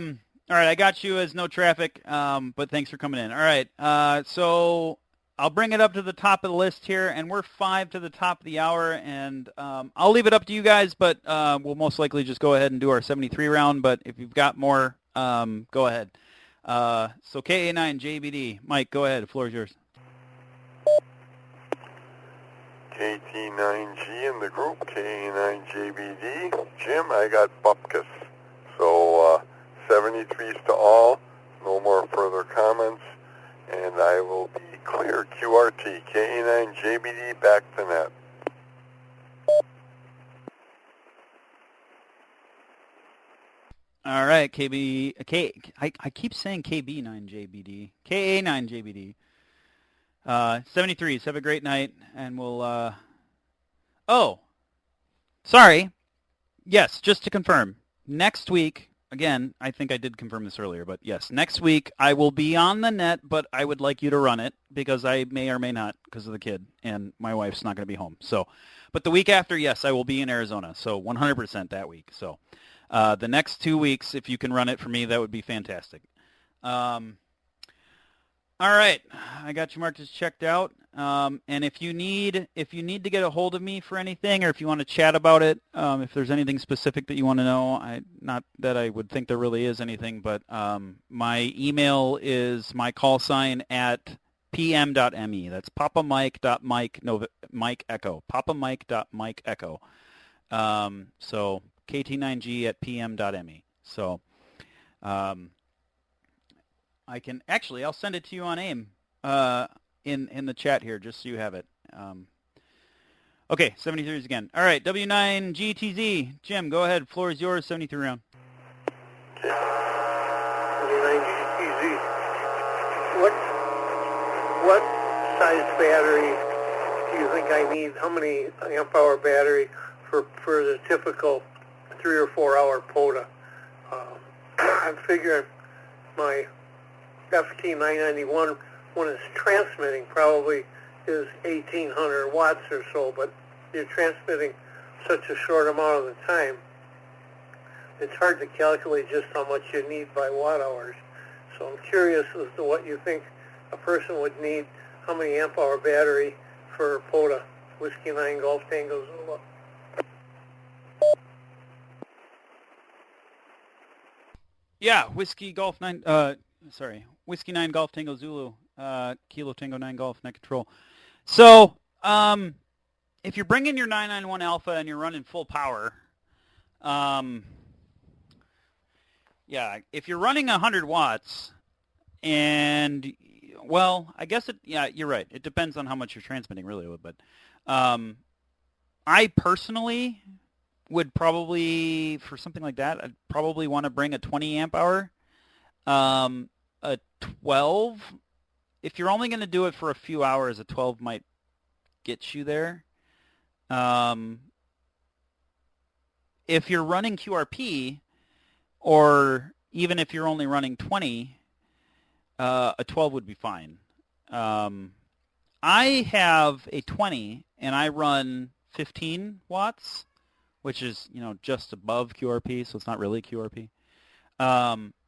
right, I got you as no traffic, but thanks for coming in. All right, so I'll bring it up to the top of the list here, and we're 5 to the top of the hour, and I'll leave it up to you guys, but we'll most likely just go ahead and do our 73 round, but if you've got more, go ahead. So KA9JBD, Mike, go ahead. The floor is yours. KT9G in the group, KA9JBD. Jim, I got Bupkis. So 73s to all, no more further comments, and I will be clear. QRT, KA9JBD, back to net. All right, I keep saying KB9JBD, KA9JBD. 73s, have a great night, and we'll, oh, sorry, yes, just to confirm, next week, again, I think I did confirm this earlier, but yes, next week I will be on the net, but I would like you to run it, because I may or may not, because of the kid, and my wife's not going to be home, so, but the week after, yes, I will be in Arizona, so 100% that week, so, the next 2 weeks, if you can run it for me, that would be fantastic. All right, I got you marked as checked out. And if you need to get a hold of me for anything, or if you want to chat about it, if there's anything specific that you want to know, not that I would think there really is anything, but my email is my call sign at pm.me. That's papamike.mike Mike Echo. Papamike.mike Echo. So kt9g at pm.me. So. I can actually. I'll send it to you on AIM in the chat here, just so you have it. Okay, 73s again. All right, W9GTZ. Jim, go ahead. Floor is yours. 73 round. W9GTZ. What size battery do you think I need? How many amp hour battery for the typical 3 or 4 hour POTA? I'm figuring my FT991, when it's transmitting, probably is 1,800 watts or so, but you're transmitting such a short amount of the time, it's hard to calculate just how much you need by watt hours. So I'm curious as to what you think a person would need, how many amp hour battery for POTA, Whiskey 9 Golf Tango Zulu. Yeah, Whiskey Golf 9, Whiskey 9 Golf Tango Zulu, Kilo Tango 9 Golf, net control. So, if you're bringing your 991 Alpha and you're running full power, yeah, if you're running 100 watts, and, well, I guess yeah, you're right. It depends on how much you're transmitting, really, but I personally would probably, for something like that, I'd probably want to bring a 20 amp hour. A 12, if you're only going to do it for a few hours, a 12 might get you there. If you're running QRP, or even if you're only running 20, a 12 would be fine. I have a 20, and I run 15 watts, which is, just above QRP, so it's not really QRP.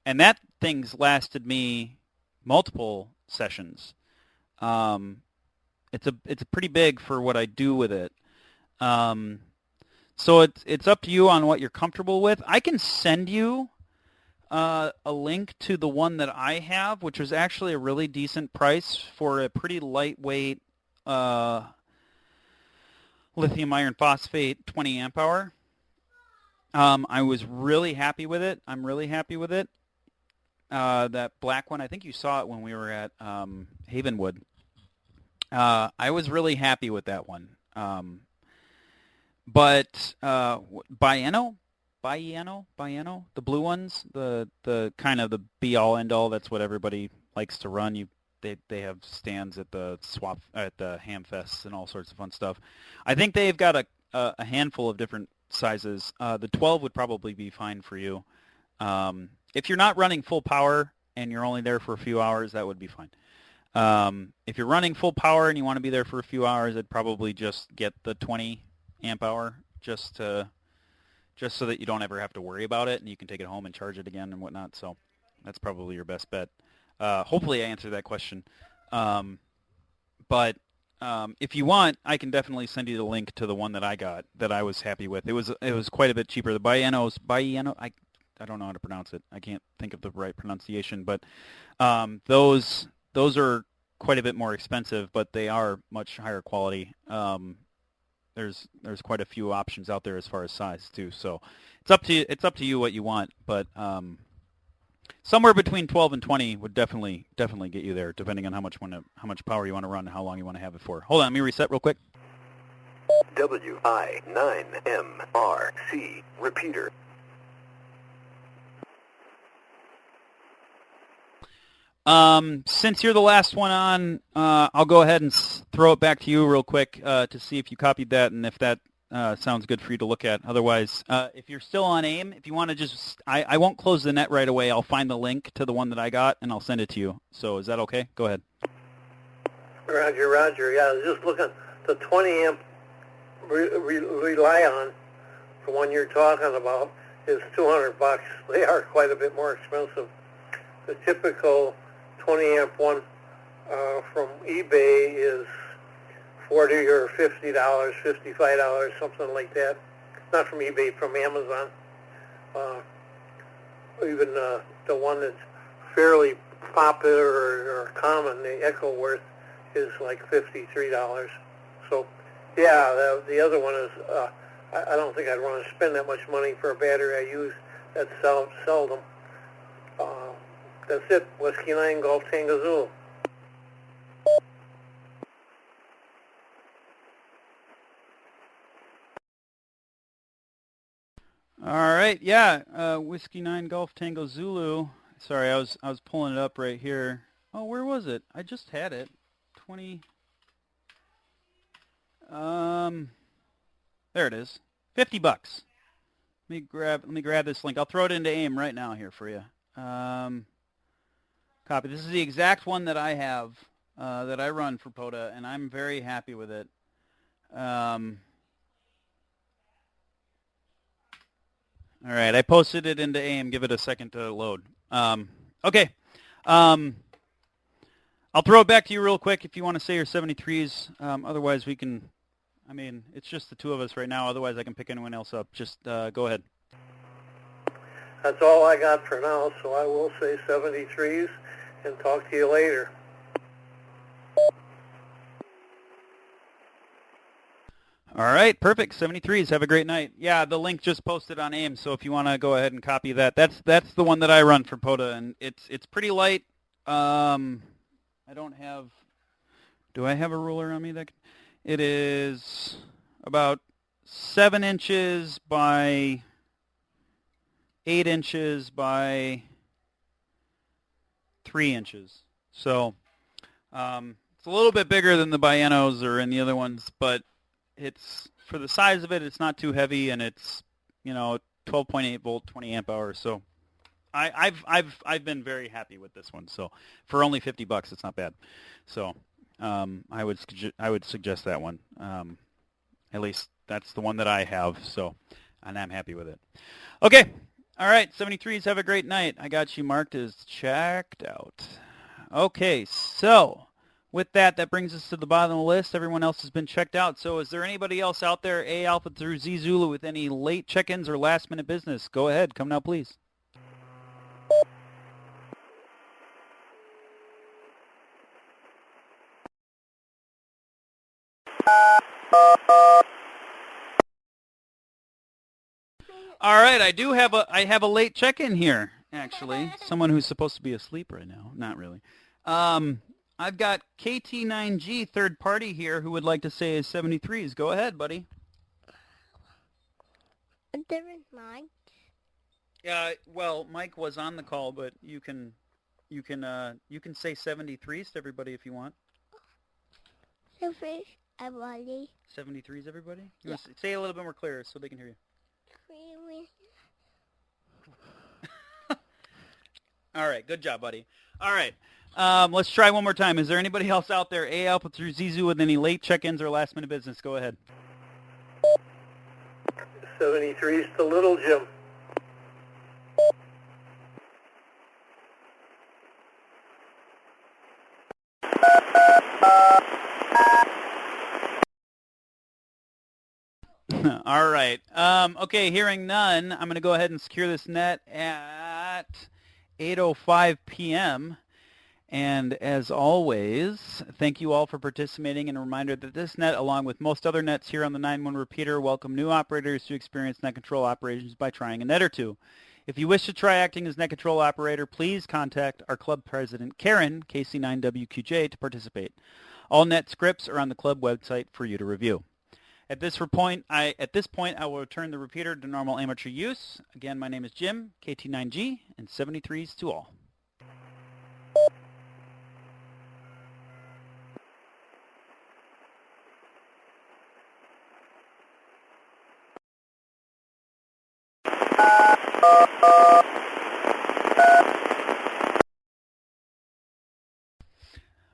And that thing's lasted me multiple sessions. It's pretty big for what I do with it. So it's up to you on what you're comfortable with. I can send you a link to the one that I have, which was actually a really decent price for a pretty lightweight lithium iron phosphate 20 amp hour. I was really happy with it. I'm really happy with it. That black one, I think you saw it when we were at Havenwood. I was really happy with that one. But Bieno, the blue ones, the kind of the be all end all. That's what everybody likes to run. They have stands at the Hamfests and all sorts of fun stuff. I think they've got a handful of different sizes. The 12 would probably be fine for you. If you're not running full power and you're only there for a few hours, that would be fine. If you're running full power and you want to be there for a few hours, I'd probably just get the 20 amp hour just so that you don't ever have to worry about it and you can take it home and charge it again and whatnot. So that's probably your best bet. Hopefully I answered that question. But if you want, I can definitely send you the link to the one that I got that I was happy with. It was quite a bit cheaper. The Bieno, I don't know how to pronounce it. I can't think of the right pronunciation, but those are quite a bit more expensive, but they are much higher quality. There's quite a few options out there as far as size too. So it's up to you what you want, but somewhere between 12 and 20 would definitely get you there, depending on how much power you want to run and how long you want to have it for. Hold on, let me reset real quick. WI9MRC Repeater. Since you're the last one on, I'll go ahead and throw it back to you real quick to see if you copied that and if that sounds good for you to look at. Otherwise, if you're still on AIM, if you want to just, I won't close the net right away. I'll find the link to the one that I got, and I'll send it to you. So is that okay? Go ahead. Roger. Yeah, I was just looking. The 20 amp Rely-On, the one you're talking about, is $200. They are quite a bit more expensive. The typical 20 amp one from eBay is $40 or $50, $55, something like that. Not from eBay, from Amazon. Even the one that's fairly popular or common, the EchoWorth, is like $53. So, yeah, the other one is, I don't think I'd want to spend that much money for a battery I use that seldom. That's it. Whiskey 9 Golf Tango Zulu. All right, yeah, Whiskey 9 Golf Tango Zulu. Sorry, I was pulling it up right here. Oh, where was it? I just had it. 20. There it is. $50. Let me grab this link. I'll throw it into AIM right now here for you. Copy. This is the exact one that I have, that I run for POTA, and I'm very happy with it. All right, I posted it into AIM. Give it a second to load. Okay. I'll throw it back to you real quick if you want to say your 73s. Otherwise, we can, it's just the two of us right now. Otherwise, I can pick anyone else up. Just go ahead. That's all I got for now, so I will say 73s and talk to you later. All right, perfect. 73s. Have a great night. Yeah, the link just posted on AIM, so if you want to go ahead and copy that, that's the one that I run for POTA, and it's pretty light. I don't have. Do I have a ruler on me? It is about 7 inches by 8 inches by 3 inches. So it's a little bit bigger than the Bienos or any other ones, but it's, for the size of it, it's not too heavy, and it's 12.8 volt, 20 amp hours. So I've been very happy with this one. So for only $50, it's not bad. So I would suggest that one. At least that's the one that I have. So, and I'm happy with it. Okay. All right, 73s, have a great night. I got you marked as checked out. Okay, so with that, that brings us to the bottom of the list. Everyone else has been checked out. So is there anybody else out there, A Alpha through Z Zulu, with any late check-ins or last-minute business? Go ahead. Come now, please. All right, I have a late check-in here, actually. Someone who's supposed to be asleep right now. Not really. I've got KT9G third party here who would like to say his 73s. Go ahead, buddy. There is Mike. Yeah, well, Mike was on the call, but you can say 73s to everybody if you want. So first, everybody. 73s, everybody? You want to say a little bit more clear so they can hear you. All right, good job, buddy. All right, let's try one more time. Is there anybody else out there, A Alpha through Zizu, with any late check-ins or last-minute business? Go ahead. 73's to Little Jim. All right. Okay, hearing none, I'm going to go ahead and secure this net at 8:05 p.m. And as always, thank you all for participating, and a reminder that this net, along with most other nets here on the 9-1 repeater, welcome new operators to experience net control operations by trying a net or two. If you wish to try acting as net control operator, please contact our club president, Karen, KC9WQJ, to participate. All net scripts are on the club website for you to review. At this point, I will return the repeater to normal amateur use. Again, my name is Jim, KT9G, and 73s to all.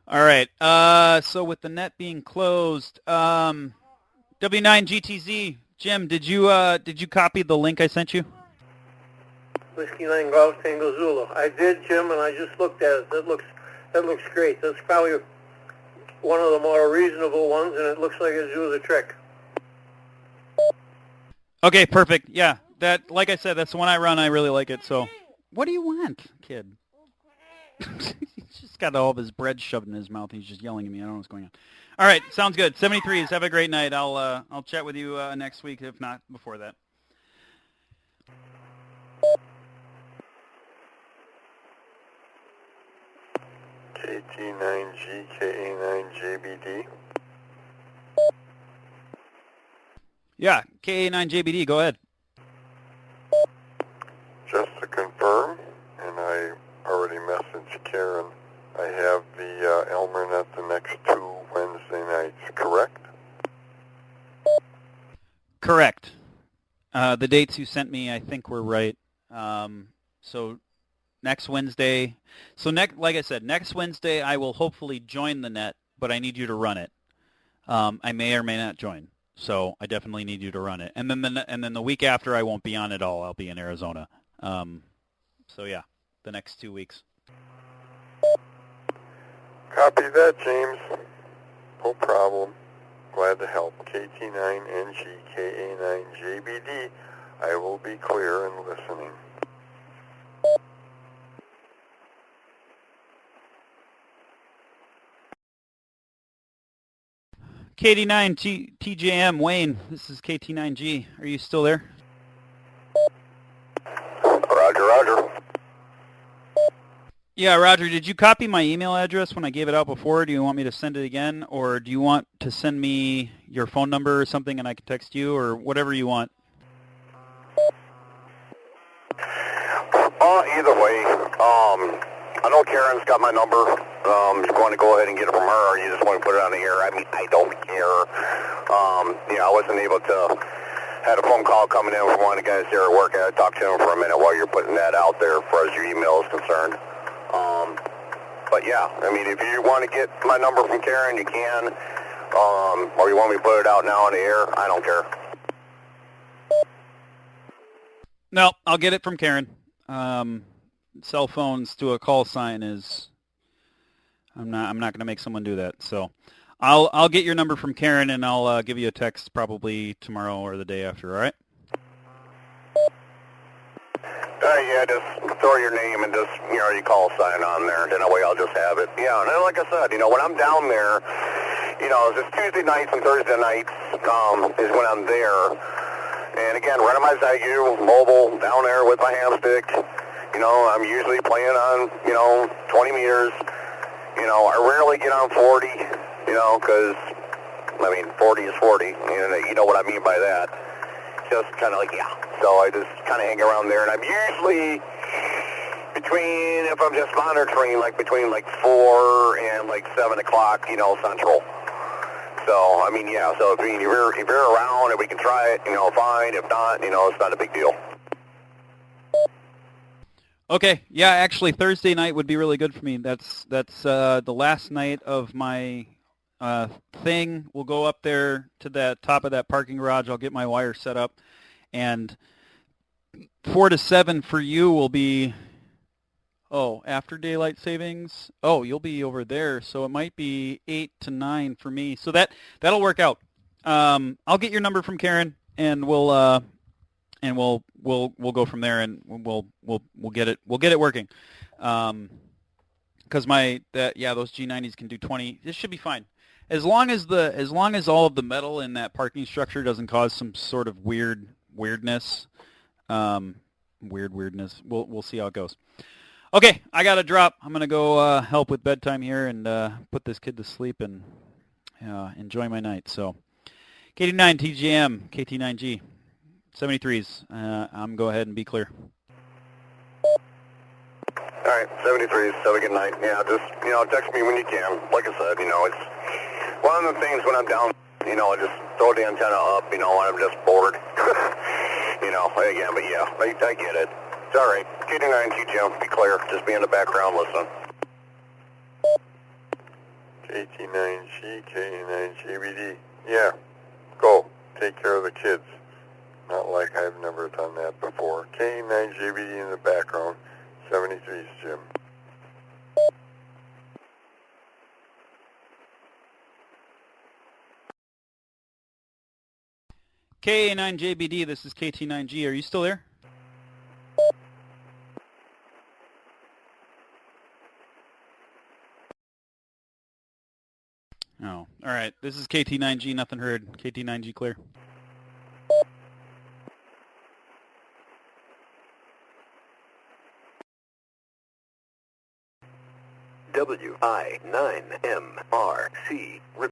All right. So with the net being closed, W9GTZ, Jim, did you copy the link I sent you? Whiskey 9 Golf Tango Zulu. I did, Jim, and I just looked at it. That looks great. That's probably one of the more reasonable ones, and it looks like it's doing the trick. Okay, perfect. Yeah, that, like I said, that's the one I run. I really like it. So, what do you want, kid? He's just got all of his bread shoved in his mouth. He's just yelling at me. I don't know what's going on. All right, sounds good. 73s. Have a great night. I'll chat with you next week, if not before that. KT9G, KA9JBD. Yeah, KA9JBD. Go ahead. Just to confirm, and I already messaged Karen, I have the Elmer net the next 2 Wednesday nights, correct? Correct. The dates you sent me, I think, were right. So next Wednesday. So like I said, next Wednesday I will hopefully join the net, but I need you to run it. I may or may not join, so I definitely need you to run it. And then the week after I won't be on at all. I'll be in Arizona. So yeah, the next 2 weeks. Copy that, James. No problem. Glad to help. KT9NG, KA9JBD. I will be clear and listening. KD9 TJM, Wayne, this is KT9G. Are you still there? Roger, roger. Yeah, Roger, did you copy my email address when I gave it out before? Do you want me to send it again? Or do you want to send me your phone number or something and I can text you, or whatever you want? Either way, I know Karen's got my number. You want to go ahead and get it from her, or you just want to put it on the air? I mean, I don't care. I wasn't able to, had a phone call coming in from one of the guys there at work. I talked to him for a minute while you're putting that out there as far as your email is concerned. But yeah, I mean, if you want to get my number from Karen, you can. Or you want me to put it out now on the air, I don't care. No, I'll get it from Karen. Cell phones to a call sign is I'm not going to make someone do that. So I'll get your number from Karen, and I'll give you a text probably tomorrow or the day after. All right? Yeah, just throw your name and just, your call sign on there. Then that way I'll just have it. Yeah, and then like I said, when I'm down there, it's Tuesday nights and Thursday nights is when I'm there. And again, running my Zygu mobile down there with my hamstick. I'm usually playing on, 20 meters. I rarely get on 40, because, 40 is 40. You know what I mean by that. Just kind of like, yeah. So I just kind of hang around there. And I'm usually between, if I'm just monitoring, between 4 and 7 o'clock, Central. So, yeah. So if you're around and we can try it, fine. If not, it's not a big deal. Okay. Yeah, actually, Thursday night would be really good for me. That's the last night of my thing. We'll go up there to that top of that parking garage. I'll get my wire set up, and 4 to 7 for you will be, after daylight savings. You'll be over there, so it might be 8 to 9 for me. So that'll work out. I'll get your number from Karen, and we'll go from there, and we'll get it working. Because those G90s can do 20. This should be fine. As long as all of the metal in that parking structure doesn't cause some sort of weirdness. Weirdness. We'll see how it goes. Okay, I got to drop. I'm going to go help with bedtime here and put this kid to sleep and enjoy my night. So, KT9 TGM, KT9G, 73s. I'm go ahead and be clear. All right, 73s. Have a good night. Yeah, just, text me when you can. Like I said, it's one of the things when I'm down, I just throw the antenna up, when I'm just bored. Again, but yeah, I get it. It's all right. KT9G, Jim, be clear. Just be in the background listening. KT9G, K9JBD. Yeah, go. Take care of the kids. Not like I've never done that before. K9JBD in the background. 73's, Jim. K9JBD, this is KT9G. Are you still there? Oh, all right. This is KT9G, nothing heard. KT9G clear. WI9MRC